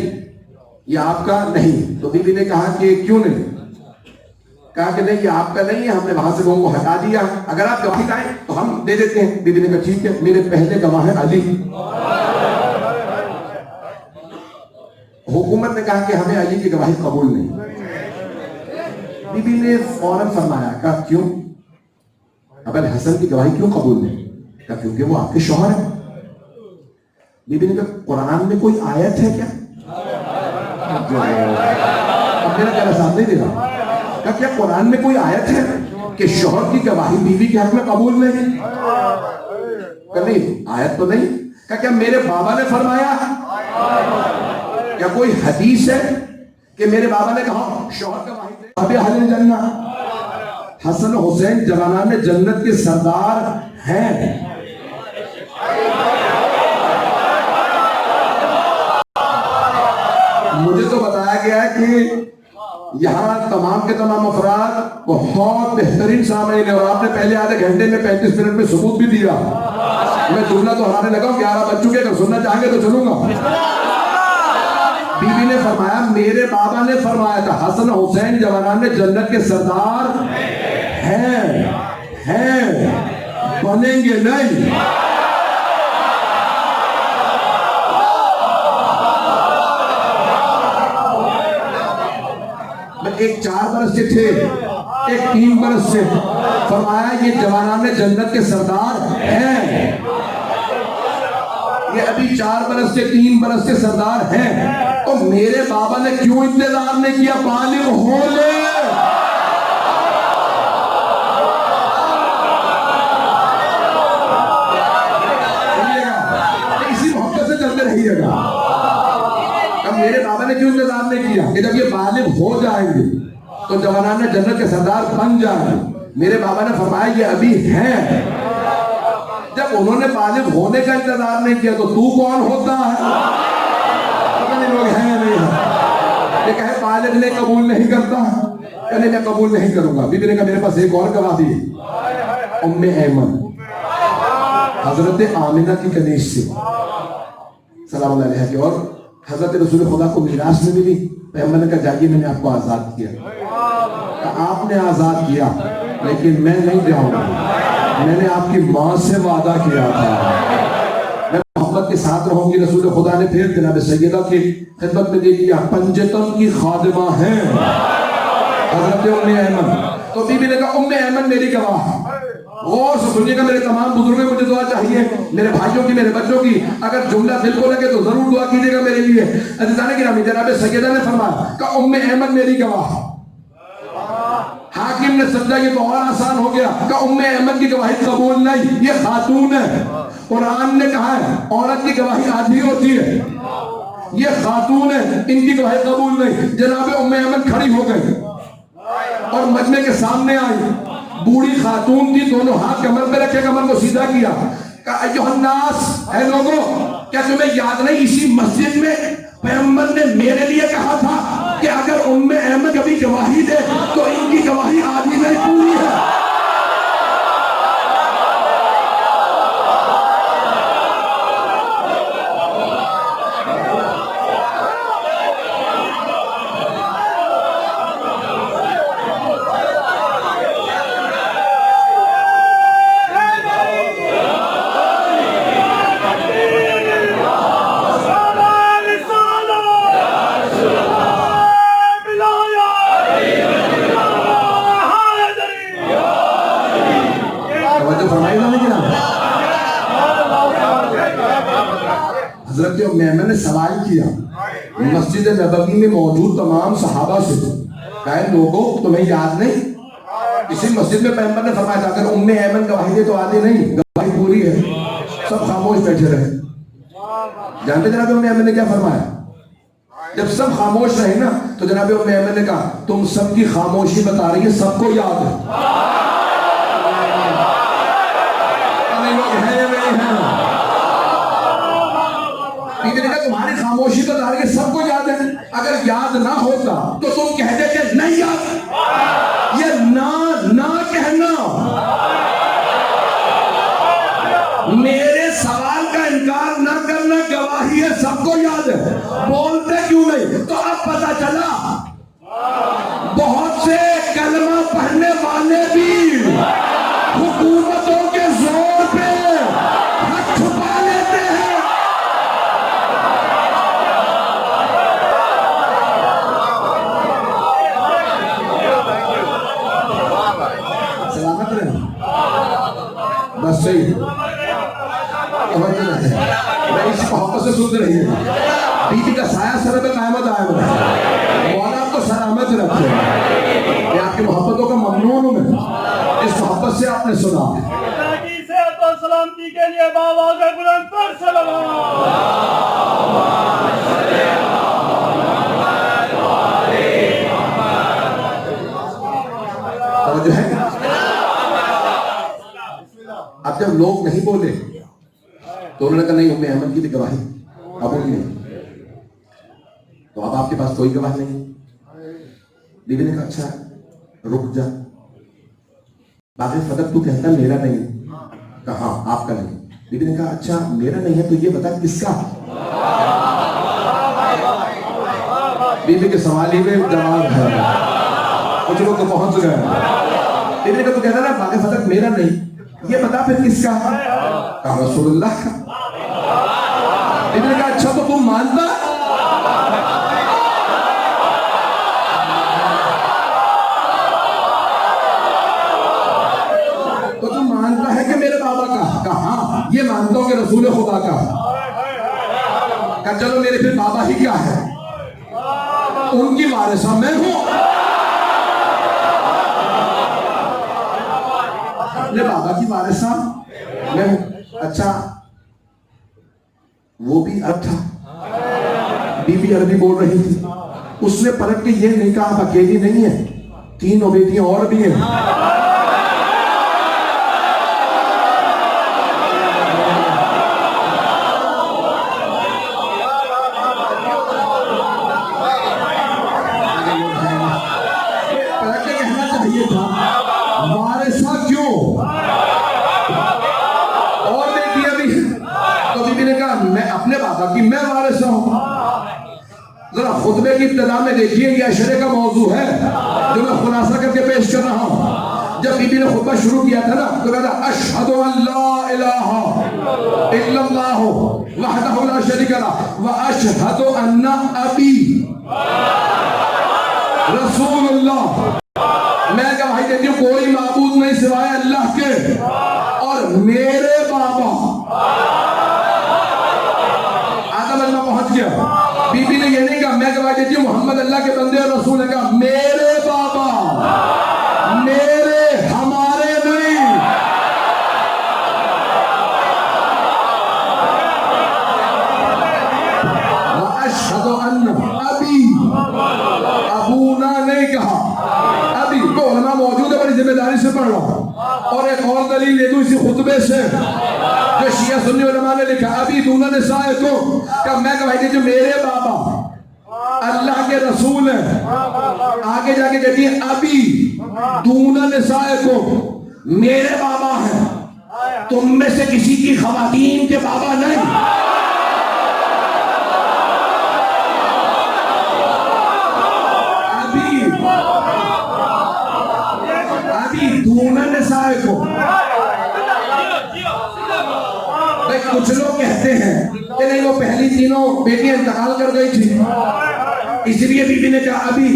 ये आपका नहीं। तो बीबी ने कहा कि क्यों नहीं? कहा कि नहीं ये आपका नहीं है, हमने वहां से लोगों को हटा दिया, अगर आप गवाही लाएं तो हम दे देते हैं। बीबी ने कहा ठीक है, मेरे पहले गवाह है अली। हुकूमत ने कहा कि हमें अली की गवाही कबूल नहीं। बीबी ने फौरन फरमाया, कहा क्यों? अबल हसन की गवाही क्यों कबूल नहीं? कहा क्योंकि वो आपके शौहर है। बीबी ने कहा कुरान में कोई आयत है क्या? अब मेरा कहना साथ नहीं दे रहा। कहा क्या कुरान में कोई आयत है कि शौहर की गवाही बीवी के हक में कबूल नहीं? कहा नहीं आयत तो नहीं। कहा क्या मेरे बाबा ने फरमाया? क्या कोई हदीस है कि मेरे बाबा ने कहा शौहर गवाही दे? अबे अहले जन्नत हसन हुसैन जवानाने जन्नत के सरदार हैं। मुझे तो बताया गया है कि यहाँ तमाम के तमाम अफराद बहुत बेहतरीन सामने है, और आपने पहले आधे घंटे में 35 मिनट में सबूत भी दिया। मैं जुमला दोहराने लगा, 11 बज चुके, अगर सुनना चाहेंगे तो चलूंगा। बीबी ने फरमाया मेरे बाबा ने फरमाया था हसन हुसैन जवानाने जन्नत के सरदार हैं, बनेंगे नहीं। एक 4 बरस से थे, एक 3 बरस से। फरमाया ये जवानाने जन्नत के सरदार हैं। ये अभी 4 बरस से 3 बरस से सरदार हैं। तो मेरे बाबा ने क्यों इंतजार नहीं किया बालिग हो ले? इसी मोहब्बत से चलते रहिएगा। मेरे बाबा ने क्यों इंतजार नहीं किया कि जब ये बालिग हो जाएंगे तो जवानाने जन्नत के सरदार बन जाएंगे। मेरे बाबा ने फरमाया ये अभी हैं। जब उन्होंने बालिग होने का इंतजार नहीं किया तो तू कौन होता है? पता नहीं लोग हैं या नहीं है। ये कहे बालिग ने कबूल नहीं करता, कहने मैं कबूल नहीं करूंगा। बीबी ने कहा मेरे पास एक और गवाही है, उम्मे ऐमन हजरत आमिना की कनीज से सलाम अलैहा की, और हजरत रसूल खुदा को मिरास में मिली। पैगंबर ने कहा जाइए मैंने आपको आजाद किया। आपने आजाद किया लेकिन मैं नहीं जाऊंगा, मैंने आपकी माँ से वादा किया था मैं मोहब्बत के साथ रहूंगी। रसूल खुदा ने फिर जनाब सैयदा की खिदमत में दे दिया, पंजतन की खादिमा है हजरत उम्मे ऐमन। तो बीबी ने कहा उम्मे ऐमन मेरी गवाह। गौर से सुनिएगा मेरे तमाम बुजुर्गों, मुझे दुआ चाहिए, मेरे भाइयों की, मेरे बच्चों की। अगर जुमला दिल को लगे तो जरूर दुआ कीजिएगा मेरे लिए। अज़ीज़ाने गिरामी जनाब सैयदा ने फरमाया कि उम्मे ऐमन मेरी गवाह। हाकिम ने समझा ये तो और आसान हो गया कि उम्मे ऐमन की गवाही कबूल नहीं, ये खातून है। कुरान ने कहा है औरत की गवाही आधी होती है, ये खातून है, इनकी गवाही कबूल नहीं। जनाब उम्मे ऐमन खड़ी हो गई और मजमे के सामने आई। बूढ़ी खातून थी, दोनों हाथ कमर पे रखे, कमर को सीधा किया। अय्युहन्नास, है लोगों, क्या तुम्हें याद नहीं इसी मस्जिद में पैगंबर ने मेरे लिए कहा था कि अगर उम्मे ऐमन कभी गवाही दे तो इनकी गवाही आधी नहीं पूरी है। हजरत मैमन ने सवाल किया मस्जिद नबवी में मौजूद तमाम सहाबा से, कहे लोगों तुम्हें याद नहीं इसी मस्जिद में पैगंबर ने फरमाया था अगर उम्मे ऐमन गवाही दे तो आधी नहीं, गवाही पूरी है। सब खामोश बैठे रहे। जानते जनाब उम्मे ऐमन ने क्या फरमाया? जब सब खामोश रहे ना तो जनाब उम्मे ऐमन ने कहा तुम सबकी खामोशी बता रही है सबको याद है। खामोशी तो धार के सबको याद है। अगर याद ना होता तो तुम कह देते नहीं याद। ये ना ना कहना मेरे सवाल का इनकार ना करना गवाही है, सबको याद है। बोलते क्यों नहीं? तो अब पता चला बहुत से कलमा पढ़ने वाले भी हुकूमतों के जोर पे हाथ छुपा लेते हैं। सलामत रहे, बस सही इस मोहब्बत से सुनते रहिए। बीबी का साया सर पे कायमत आया मौला आपको सलामत रखे। मैं आपकी मोहब्बतों का ममनून हूं। मैं इस मोहब्बत से आपने सुना तो सलामती के लिए बाबा का बुलंद सलाम। जो है अब जब लोग नहीं बोले तो उन्होंने कहा नहीं उम्मे अहमद की भी गवाही कबूल नहीं, तो अब आपके पास कोई गवाह नहीं। बीबी ने कहा अच्छा रुक जा, बाकी फदक तू कहता मेरा नहीं, कहा आपका नहीं। बीबी ने कहा अच्छा मेरा नहीं है तो ये बता किसका। बीबी के सवाल ही में जवाब है, कुछ लोग तो पहुंच गए। बीबी ने कहा तू कहता ना बाकी फदक मेरा नहीं, ये बता फिर किसका। कहा रसूलुल्लाह का। बीबी ने कहा अच्छा तो तुम मानता। तो तुम मानता है कि मेरे बाबा का। कहा ये मानता हूं कि रसूल खुदा का। कहा चलो मेरे फिर बाबा ही क्या है, उनकी वारिसा मैं हूं। अपने बाबा की वारिसा मैं हूं। अच्छा वो भी अरब था, बीबी अरबी बोल रही थी। उसने पलट के ये नहीं कहा अकेली नहीं है, तीनों बेटियां और भी हैं। कि मैं वारिस हूं। जरा खुतबे की इब्तिदा में देखिए ये अशरे का मौजू है जो मैं खुलासा करके पेश कर रहा हूं। जब बीबी ने खुतबा शुरू किया था ना तो कहता अशहदु अल्ला इलाहा इल्लल्लाह वहदहु ला शरीका लह व अशहदु अन्ना अबी रसूलुल्लाह। मैं गवाही देती हूं कोई माबूद नहीं सिवाय अल्लाह के और मेरे बाबा पहुंच गया। बीबी ने ये नहीं कहा मैं गवाही देती हूं मोहम्मद अल्लाह के बंदे और रसूल ने कहा मेरे बाबा, मेरे हमारे नहीं। अशहदु अन्ना अबी, अबूना नहीं कहा अबी। तो उलमा मौजूद है, बड़ी जिम्मेदारी से पढ़ रहा हूं। और एक और दलील दे दूं इसी खुतबे से जो शिया सुन्नी उलमा ने लिखा अभी दूना ने साए को कहा मैं गवाही देती हूं मेरे बाबा अल्लाह के रसूल है। आगे जाके कहती है अभी दूना ने साए को मेरे बाबा है, तुम में से किसी की खवातीन के बाबा नहीं। अभी दूना ने साए को। कुछ लोग कहते हैं कि नहीं वो पहली तीनों बेटियां इंतकाल कर गई थी इसलिए बीबी ने कहा अभी।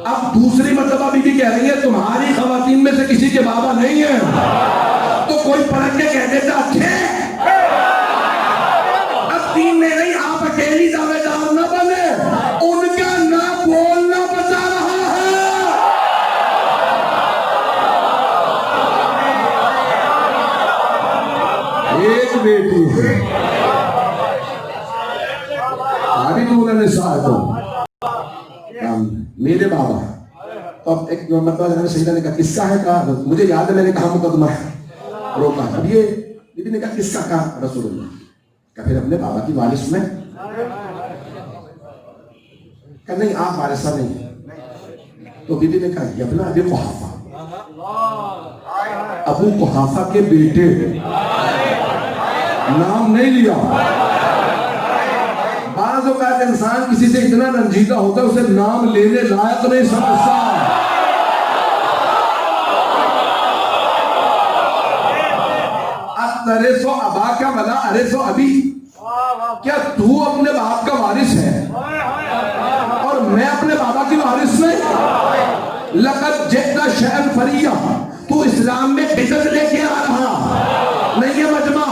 अब दूसरी मतलब बीबी कह रही है तुम्हारी खवातीन में से किसी के बाबा नहीं है, तो कोई पलट के कह देता थे अब तीन में नहीं आप अकेली दावेदार न बने, उनका ना बोलना बचा रहा है। एक बेटी अभी तो उन्होंने मेरे बाबा। तो अब एक मतलब सहीदा ने कहा किसका है, कहा मुझे याद है मैंने कहा मुकदमा है, रोका। अब ये बीबी ने कहा किसका, कहा रसूलुल्लाह का। फिर अपने बाबा की वारिस में कहा नहीं आप वारिसा नहीं। तो बीबी ने कहा यबना अबी कुहाफा, अबू कुहाफा के बेटे, नाम नहीं लिया। बाज़ औक़ात इंसान किसी से इतना रंजीदा होता है उसे नाम लेने लायक नहीं समझता। अरेसो अबा का बना अरेसो अभी, क्या तू अपने बाप का वारिस है और मैं अपने बाबा की वारिस नहीं? लक़द जिअता शैअन फरिया, तू इस्लाम में बिदअत लेके आ रहा नहीं है मजमा।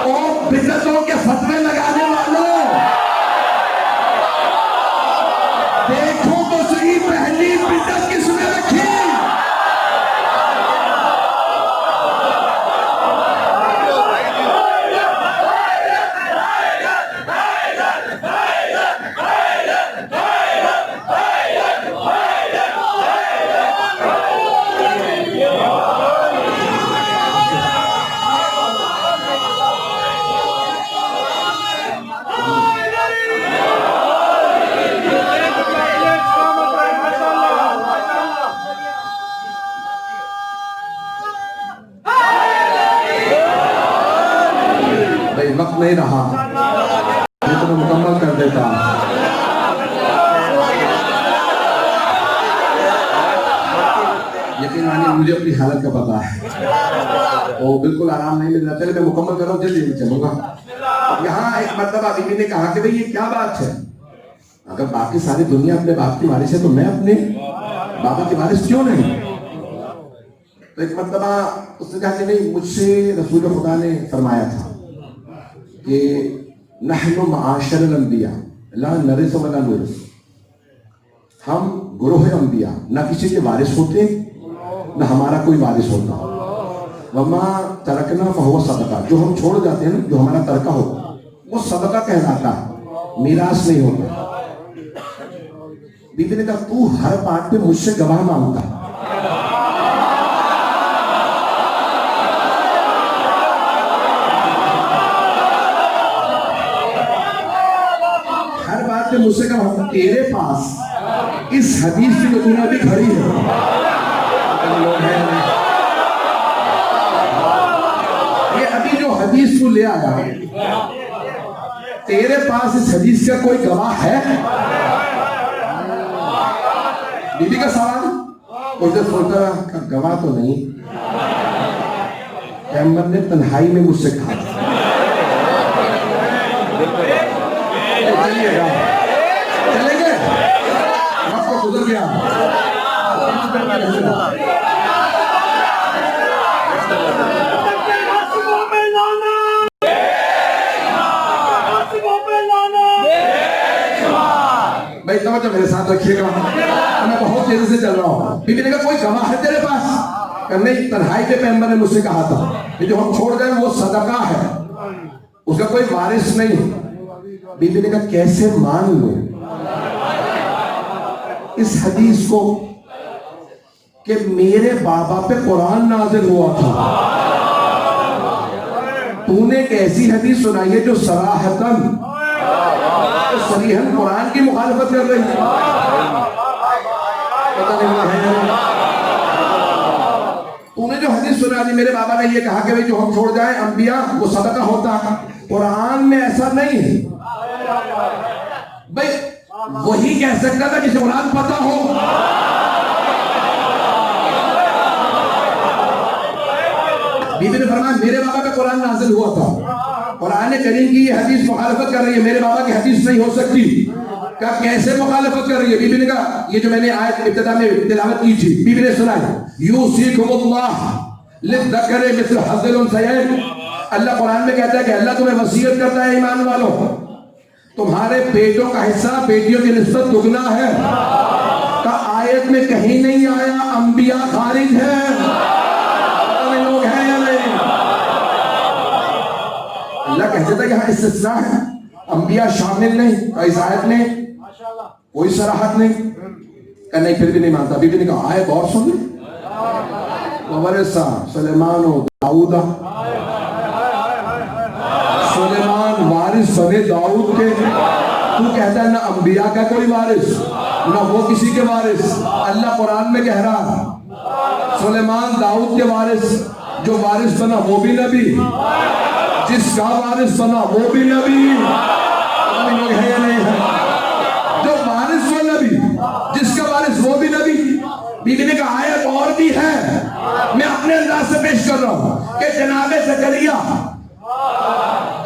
और बिदअतों के फतवे लगाने वालों, देखो तो सही पहली बिदअत किसने रखी। वक्त नहीं रहा, ये तो मैं मुकम्मल कर देता। यकीन मानिए मुझे अपनी हालत का पता है और बिल्कुल आराम नहीं मिल रहा। चले मैं मुकम्मल कर रहा हूँ, जल्दी चलूंगा। अब यहाँ एक मतलब बीबी ने कहा कि भाई ये क्या बात है, अगर बाकी सारी दुनिया अपने बाप की वारिस है तो मैं अपने बाबा की वारिस क्यों नहीं? तो एक मतलब उसने कहा कि नहीं, मुझसे रसूल खुदा ने फरमाया था कि नहनु माशरल अंबिया ला नरिस वला नुरिस, हम गुरोह अंबिया ना किसी के वारिस होते ना हमारा कोई वारिस होता। वमा तरकना फहुवा सदका, जो हम छोड़ जाते हैं ना, जो हमारा तरका होता वो सदका कहलाता है, मीरास नहीं होता। बीबी ने कहा तू हर बात पे मुझसे गवाह मांगता, मुझसे कहा तेरे पास इस हदीस की नमूना भी खड़ी है। ये अभी जो हदीस को ले आया, तेरे पास इस हदीस का कोई गवाह है? बीबी का सवाल। उधर सोचा गवाह तो नहीं, पैगंबर ने तन्हाई में मुझसे कहा चलेंगे, आपको गुजर गया। भाई तवज्जो मेरे साथ रखिएगा, मैं बहुत तेजी से चल रहा हूँ। बीबी ने कहा कोई गवाह है तेरे पास? नहीं, तन्हाई पे पैगंबर ने मुझसे कहा था कि जो हम छोड़ गए वो सदका है, उसका कोई वारिस नहीं। बीबी ने कहा कैसे मान लो इस हदीस को कि मेरे बाबा पे कुरान नाज़िल हुआ था, तूने एक ऐसी हदीस सुनाई है जो सराहतन सरीहन कुरान की मुखालफत कर रही है। पता नहीं तूने जो हदीस सुना दी, मेरे बाबा ने ये कहा कि भाई जो हम छोड़ जाए अंबिया वो सदका होता है, कुरान में ऐसा नहीं है। भाई वही कह सकता था जिसे कुरान पता हो। बीबी ने फरमाया मेरे बाबा पे कुरान नाज़िल हुआ था, कुरान करीम की ये हदीस मुखालफत कर रही है, मेरे बाबा की हदीस नहीं हो सकती। क्या कैसे मुखालफत कर रही है? बीबी ने कहा ये जो मैंने आयत इब्तिदा में तिलावत की थी, बीबी ने सुनाई यूसीकुमुल्लाह लिज़्ज़करि मिस्ल हज़्ज़िल उन्सयैन। अल्लाह कुरान में कहता है कि अल्लाह तुम्हें वसीयत करता है ईमान वालों, तुम्हारे बेटों का हिस्सा बेटियों की निस्बत दुगना है। का आयत में कहीं नहीं आया अंबिया खारिज है, लोग हैं या नहीं? अल्लाह कहते था यहाँ इस्तिस्ना है, अंबिया शामिल नहीं। इस आयत में कोई सराहत नहीं। नहीं, फिर भी नहीं मानता। बीबी ने कहा आयत और सुन, सुलेमान वारिस वारिस बने दाऊद के। तू कहता है ना अंबिया का कोई वारिस, ना वो किसी के वारिस। अल्लाह कुरान में कह रहा सुलेमान दाऊद के वारिस, जो वारिस बना वो भी नबी, जिसका वारिस बना वो भी नबी। लोग है या नहीं है? जो वारिस वो नबी, जिसका वारिस वो भी नबी। बीबी ने कहा आयत और भी है, मैं अपने अंदाज से पेश कर रहा हूं कि जनाबे ज़करिया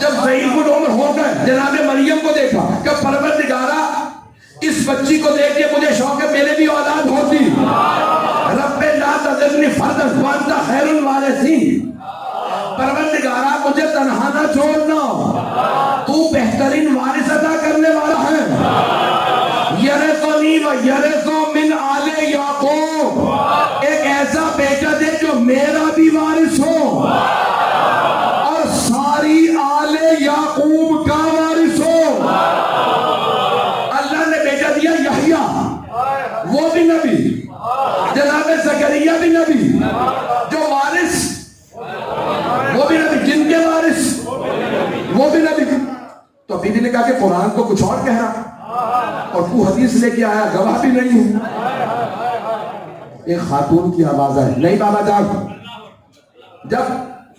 जब ज़ईफ़ुल उम्र हो गए, जनाबे मरियम को देखा कि परवरदिगारा इस बच्ची को देख के मुझे शौक है मेरे भी औलाद होती। रब्बे ला तज़रनी फर्दन व अंता खैरुल वारिसीन। परवरदिगारा मुझे तन्हा ना छोड़ना, तू बेहतरीन वारिस अता करने वाला है। यरसनी व यरसो मिन आले याकूब, एक ऐसा बेटा दे जो मेरा भी वारिस हो और सारी आले याकूब का वारिस हो। अल्लाह ने बेटा दिया यहया, वो भी नबी, जनाबे ज़करिया भी नबी, जो वारिस वो भी नबी, जिनके वारिस वो भी नबी। तो बीबी ने कहा कि कुरान तो कुछ और कह रहा और तू हदीस लेके आया, गवाह भी नहीं है। एक खातून की आवाज है, नहीं बाबा जान, जब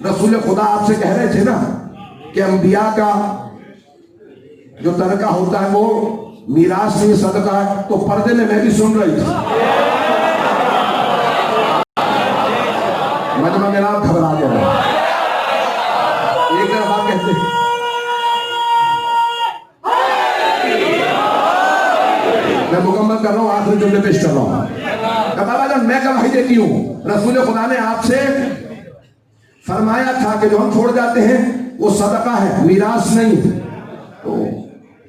रसूल खुदा आपसे कह रहे थे ना कि अंबिया का जो तरका होता है वो मीरास नहीं सदका है, तो पर्दे में मैं भी सुन रही थी। मजमा मेरा घबरा गया। एक तरफ आप कहते हैं मैं मुकम्मल कर रहा हूँ, आखिरी जुमले पेश कर रहा हूँ। बाबा जान मैं गवाही देती हूँ, रसूल खुदा ने आपसे फरमाया था कि जो हम छोड़ जाते हैं वो सदका है, मीरास नहीं। तो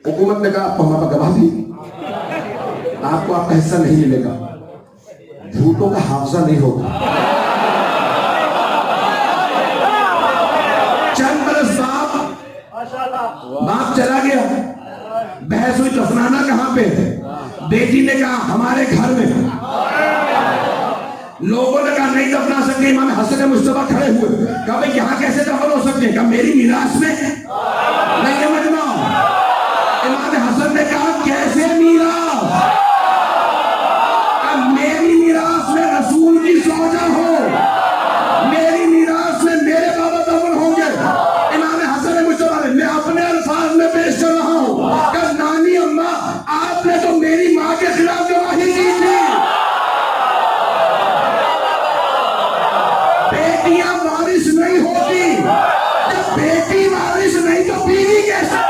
हुकूमत ने कहा आपको हमारा गवाह दी, आपको आपका हिस्सा नहीं मिलेगा। झूठों का हाफजा नहीं होगा। चंद बरस बाप चला गया, बहस हुई दफनाना कहां पे है। बेटी ने कहा हमारे घर में। लोगों ने कहा नहीं दफना सकते। इमाम हसन मुस्तफा खड़े हुए, कहा भाई यहां कैसे दफन हो सकते हैं? कहा मेरी मीरास में नहीं समझना। इमाम हसन ने कहा कैसे मीरास? कहा मेरी मीरास में रसूल की सौजा हो, मेरी मीरास में मेरे बाबा दफन होंगे। इमाम हसन मुस्तफा ने, मैं अपने अल्फाज में पेश कर रहा हूं, कहा नानी अम्मा आपने तो मेरी माँ के खिलाफ गवाही दी थी। बेटियां वारिस नहीं होती, जब बेटी वारिस नहीं तो बीवी कैसे?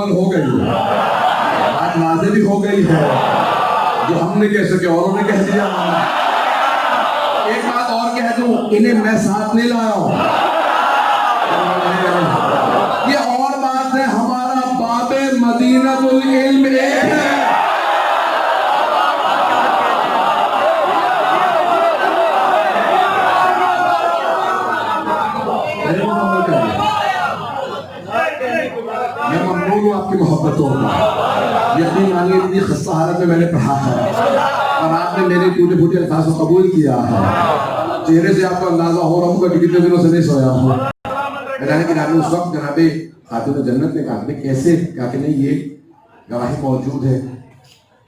हो गई है, बात वाज़ेह भी हो गई है। जो हमने कह सके औरों ने कह दिया। एक बात और कह दूं, इन्हें मैं साथ नहीं लाया हूं। ये और बात है, हमारा बाबे मदीनतुल इल्म एक है। मैं ममनून हूं आपकी मोहब्बतों का। यकीन मानिए इतनी खस्ता हालत में मैंने पढ़ा है और आपने मेरे टूटे फूटे अल्फाज को कबूल किया है। चेहरे से आपको अंदाजा हो रहा होगा कि कितने दिनों से नहीं सोया हूँ। लेकिन उस वक्त जनाबे खातून जन्नत ने कहा कैसे, कहा कि नहीं ये गवाही मौजूद है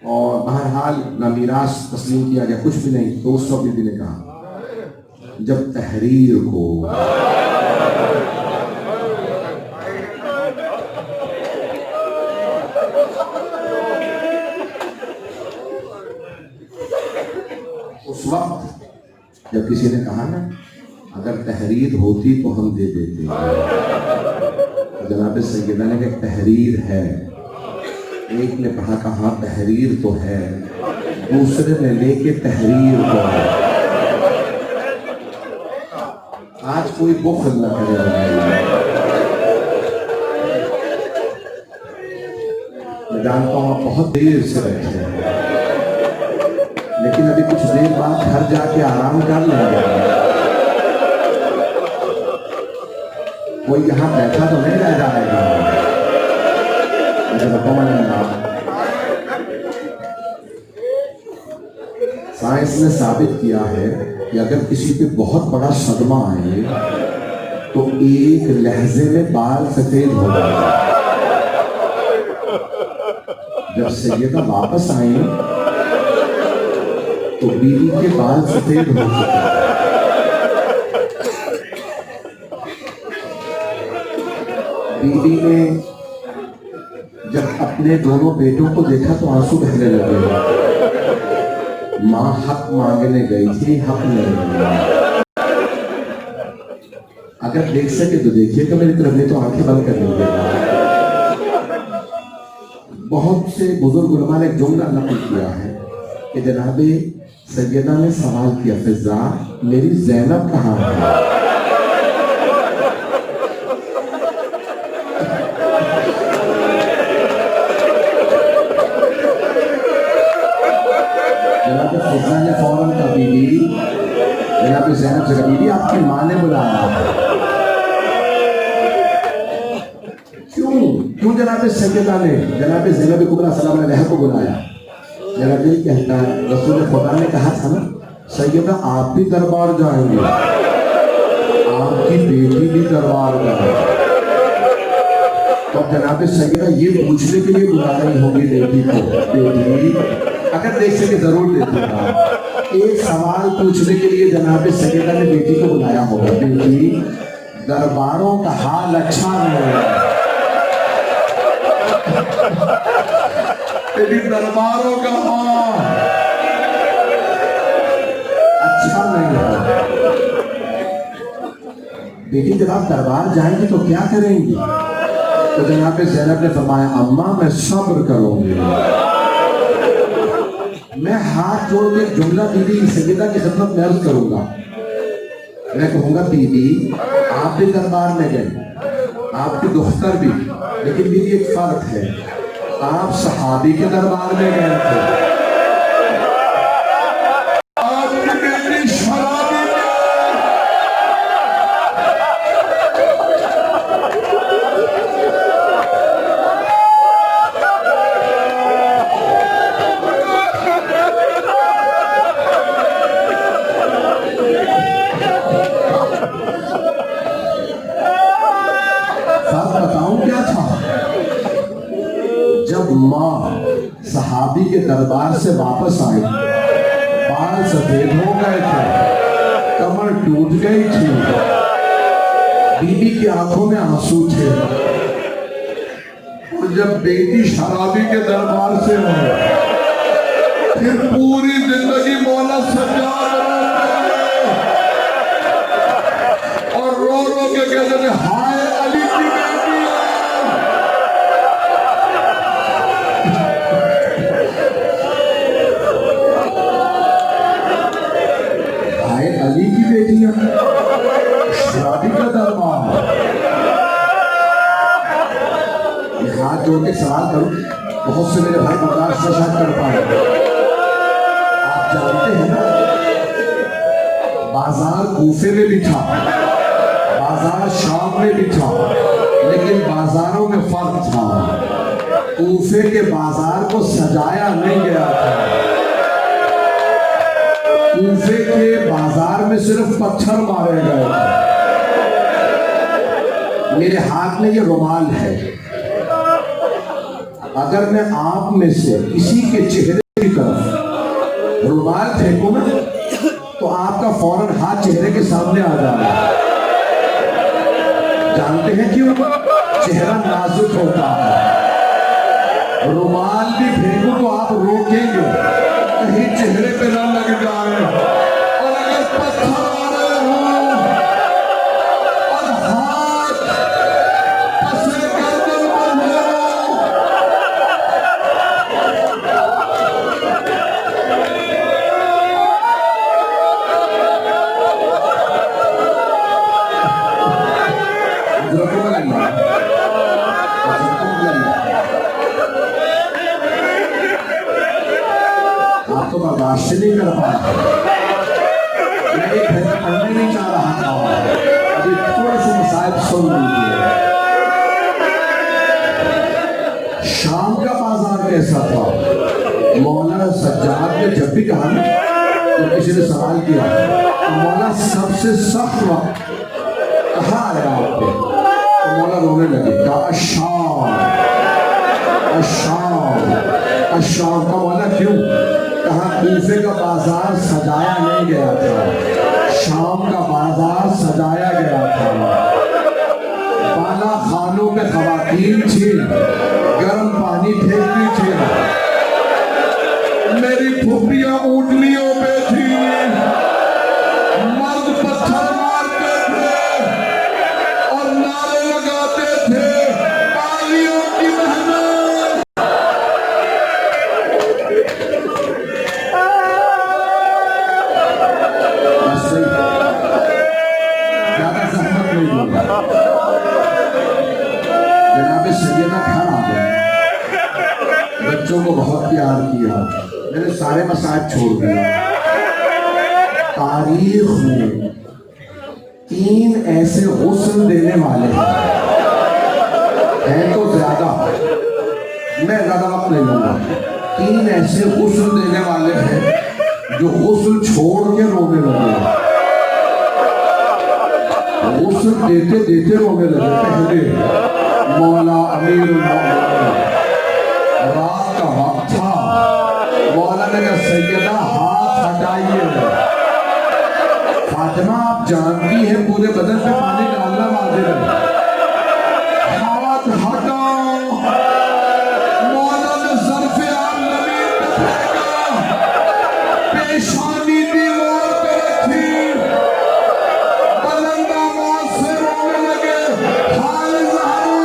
और बहरहाल ना मीरास तस्लीम किया गया, कुछ भी नहीं। तो उस वक्त बीबी ने कहा जब तहरीर को उस वक्त जब किसी ने कहा ना अगर तहरीर होती तो हम दे देते, तो जनाब सैयदा ने कहा तहरीर है। एक ने कहा हाँ तहरीर तो है, दूसरे ने लेके तहरीर को है। आज कोई बुख्ल न करे। मैं जानता हूँ आप बहुत देर से बैठे हैं, लेकिन अभी कुछ देर बाद घर जाके आराम कर लेंगे। कोई यहाँ बैठा तो नहीं रह जाएगा। साइंस ने साबित किया है कि अगर किसी पे बहुत बड़ा सदमा आए तो एक लहजे में बाल सफेद हो जाए। जब सैयदा वापस आई तो बीवी के बाल सफेद हो चुके। बीवी ने जब अपने दोनों बेटों को देखा तो आंसू बहने लगे। माँ हक मांगने गई थी, हक नहीं मिला। अगर देख सके तो देखिएगा मेरी तरफ, नहीं तो आंखें बंद कर लीजिएगा। बहुत से बुजुर्ग उलमा ने जुमला नकल किया है कि जनाबे सैयदा ने सवाल किया फिजा मेरी ज़ैनब कहाँ है? फिजा ने फौरन कहा बीबी, जनाब ज़ैनब से कहा बीबी आपकी माँ ने बुलाया। क्यों जनाब सैयदा ने जनाब ज़ैनब कुबरा सलाम अलैहा को बुलाया? जनाब दिल कहता है रसूल खुदा ने कहा था ना सैयदा आप भी दरबार जाएंगे, आपकी बेटी भी दरबार जाएगी। तो जनाब सैयदा ये पूछने के लिए बुला रही होगी बेटी को, बेटी अगर देख सके जरूर देती। एक सवाल पूछने के लिए जनाब सैयदा ने बेटी को बुलाया होगा, बेटी दरबारों का हाल अच्छा नहीं है। दरबारों का हाल अच्छा नहीं है। बेटी जब आप दरबार जाएंगे तो क्या करेंगी? तो जनाब ज़ैनब ने फरमाया अम्मा मैं सब्र करूंगी। मैं हाथ जोड़ के जुमला बीबी सैयदा की खिदमत में अर्ज करूंगा। मैं कहूंगा बीबी आप भी दरबार में गए, आपकी दुख्तर भी, लेकिन बीबी एक फर्क है, आप सहाबी के दरबार में गए थे, आपकी बेटी शराबी में। बताऊं क्या था? जब माँ सहाबी के दरबार से वापस आई, बाल सफेद हो गए थे, कमर टूट गई थी, बीबी की आंखों में आंसू थे। और जब बेटी शराबी के दरबार से आई, फिर पूरी जिंदगी मौला सजा और रो रो के कहते थे हाय अली की बेटी। अली की बेटियां शादी का दरबार। हाथ जोड़ के सवाल करूं, बहुत से मेरे भाई बर्दाश्त से शायद कर पाए। आप जानते हैं ना बाजार कूफे में भी था, बाजार शाम में भी था, लेकिन बाजारों में फर्क था। कूफे के बाजार को सजाया नहीं गया था, कूफे के बाजार में सिर्फ पत्थर मारे गए। मेरे हाथ में ये रुमाल है, अगर मैं आप में से किसी के चेहरे की तरफ रुमाल फेंकूं ना तो आपका फौरन हाथ चेहरे के सामने आ जाएगा। जानते हैं क्यों? चेहरा नाजुक होता है। रुमाल भी फेंकूं तो आप रोकेंगे कहीं चेहरे पे ना लग जाए। और अगर पत्थर आ रहे हो और हाथ पसरे गर्दन पर हो, आपको बर्दाश्त नहीं कर पाया। मैं एक घंटा पढ़ने नहीं चाह रहा था, अभी थोड़े से मसाइल सुन लीजिए। शाम का बाजार कैसा था? मौलाना सज्जाद ने जब भी कहा ना, तो किसी ने सवाल किया तो मौला सबसे सख्त वक्त कहाँ आया आपने, तो मौला रोने लगे, कहा अशाम अशाम अशाम। का मौला क्यों? कहा कूफे का बाजार सजाया नहीं गया था, शाम का बाजार सजाया गया था। बाला खानों में खवातीन थी, गर्म पानी फेंकती थी, मेरी फुफियां ऊँटनियों पे थी, मर्द पत्थर मारते थे और नारे लगाते थे, पालियों की मेहनत। ज्यादा जहमत नहीं दूंगा। जनाबे सैयदा घर आ गए, बच्चों को बहुत प्यार किया, मैंने सारे मसाज छोड़ दिए। तारीख में 3 ऐसे हुस्न देने वाले हैं तो ज्यादा, मैं ज्यादा वक्त नहीं लूंगा। 3 ऐसे हुस्न देने वाले हैं जो हुस्न छोड़ के रोने लगे, हुस्न देते देते रोने लगे। पहले मौला अमीर रात का वक्त था, मौला ने कहा सैयदा हाथ हटाइए। फातिमा आप जानती हैं पूरे बदन पे पानी डालना वाजिब है, हाथ हटाओ। मौला ने ज़र्फ़े आम ज़मीन पे फेंका, पेशानी दीवार पे रखी, बुलंद आवाज़ से रोने लगे, हाय ज़हरा,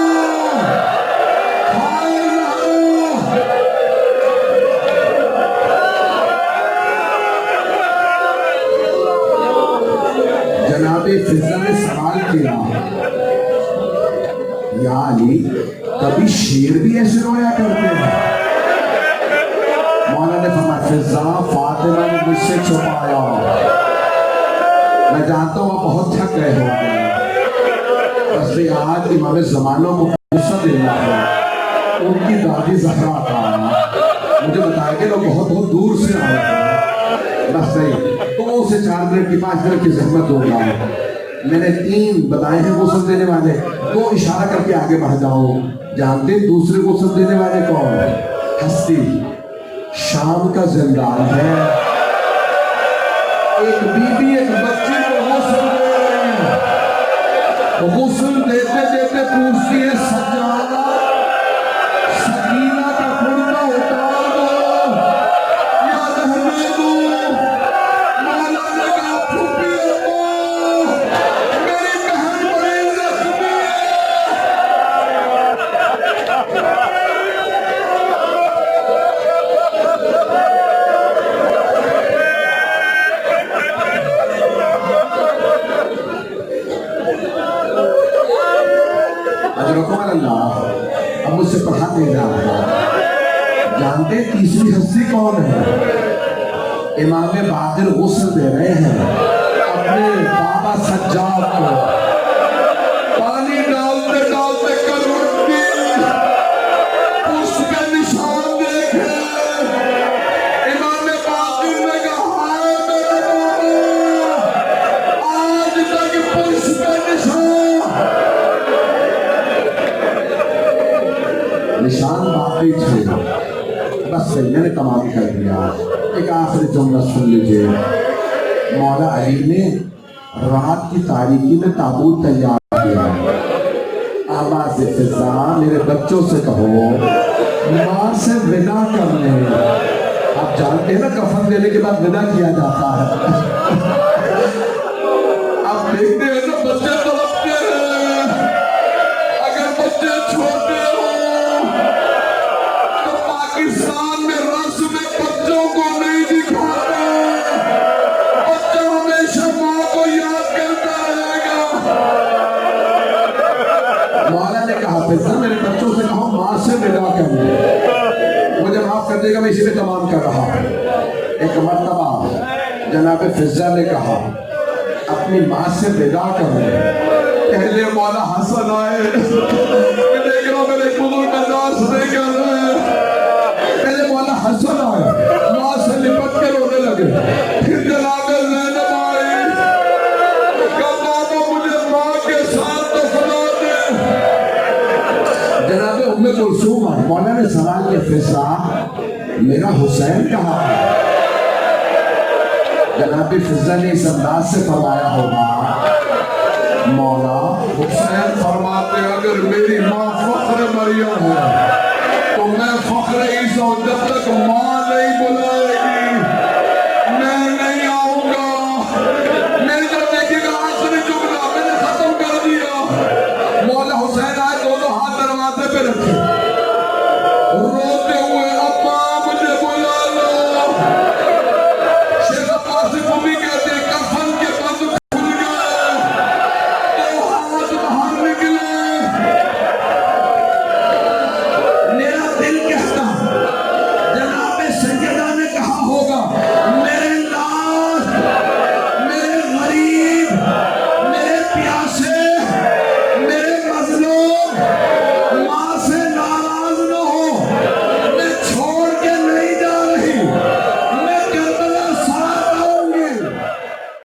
हाय ज़हरा। जनाबे फिजा ने सवाल किया, या अली कभी शेर भी ऐसे रोया करते हैं? मौला ने फरमाया फिजा फातिमा ने मुझसे छुपाया, मैं जानता हूँ आप बहुत थक गए होंगे, बस भी आज इमाम ज़मानों को गुस्सा देना है। उनकी दादी ज़हरा का मुझे बताया कि लोग बहुत बहुत दूर से आए हैं, बस नहीं 2 से 4 मिनट की 5 मिनट की जहमत दूंगा। मैंने 3 बताए हैं गुस्ल देने वाले, 2 इशारा करके आगे बढ़ जाओ। जानते दूसरे गुस्ल देने वाले कौन? हस्ती शाम का जिंदान है। एक बीबी एक बच्चे को गुस्ल देते देते पूछती है सज्जादा सकीना का कुर्ता उतार दो या रहने दो। मौला ने कहा फूफियों को, मेरी बहन बड़ी जख्मी अल्लाह। अब मुझसे पढ़ा नहीं जा रहा। जानते तीसरी हस्ती कौन है? इमाम बाकिर गुस्ल दे रहे हैं अपने बाबा सज्जाद को, पानी डालते डालते करवट दी, उस पे निशान देखे। इमाम बाकिर ने कहा हाय मेरे बाबा, तमाम कर दिया। एक आखिरी जुमला सुन लीजिए। मौला अली ने रात की तारीकी में ताबूत तैयार किया। आवाज फिजा, मेरे बच्चों से कहो मां से विदा कर ले। आप जानते हैं ना कफन देने के बाद विदा किया जाता है। आप देखते हैं ना बच्चे तड़पते हैं। अगर बच्चे छोटे हो तो पाकिस्तान में रस्म में बच्चों को नहीं दिखाते। बच्चा हमेशा माँ को याद करता रहेगा। मौला ने कहा फिजा, मेरे बच्चों से कहो माँ से विदा कर ले। मुझे माफ कर देगा, मैं इसी में तमाम कर रहा हूँ। एक मर्तबा जनाब फिजा ने कहा अपनी माँ से विदा कर ले। पहले मौला हसन आए, मैं देख रहा हूँ मेरे बुजुर्ग अंदाज देख रहे हैं। पहले मौला हसन आए, माँ से लिपट के रोने लगे। फिर जनाब ज़ैनब आई, कहा मुझे माँ के साथ दफना दे। जनाब उम्मे कुलसूम आई, मौला ने सवाल किया फिजा मेरा हुसैन कहाँ है? जनाब फिजा ने इस अंदाज से फरमाया होगा, मौला हुसैन फरमाते अगर मेरी माँ फख्र मरियम है तो मैं फख्र ईसा, जब तक माँ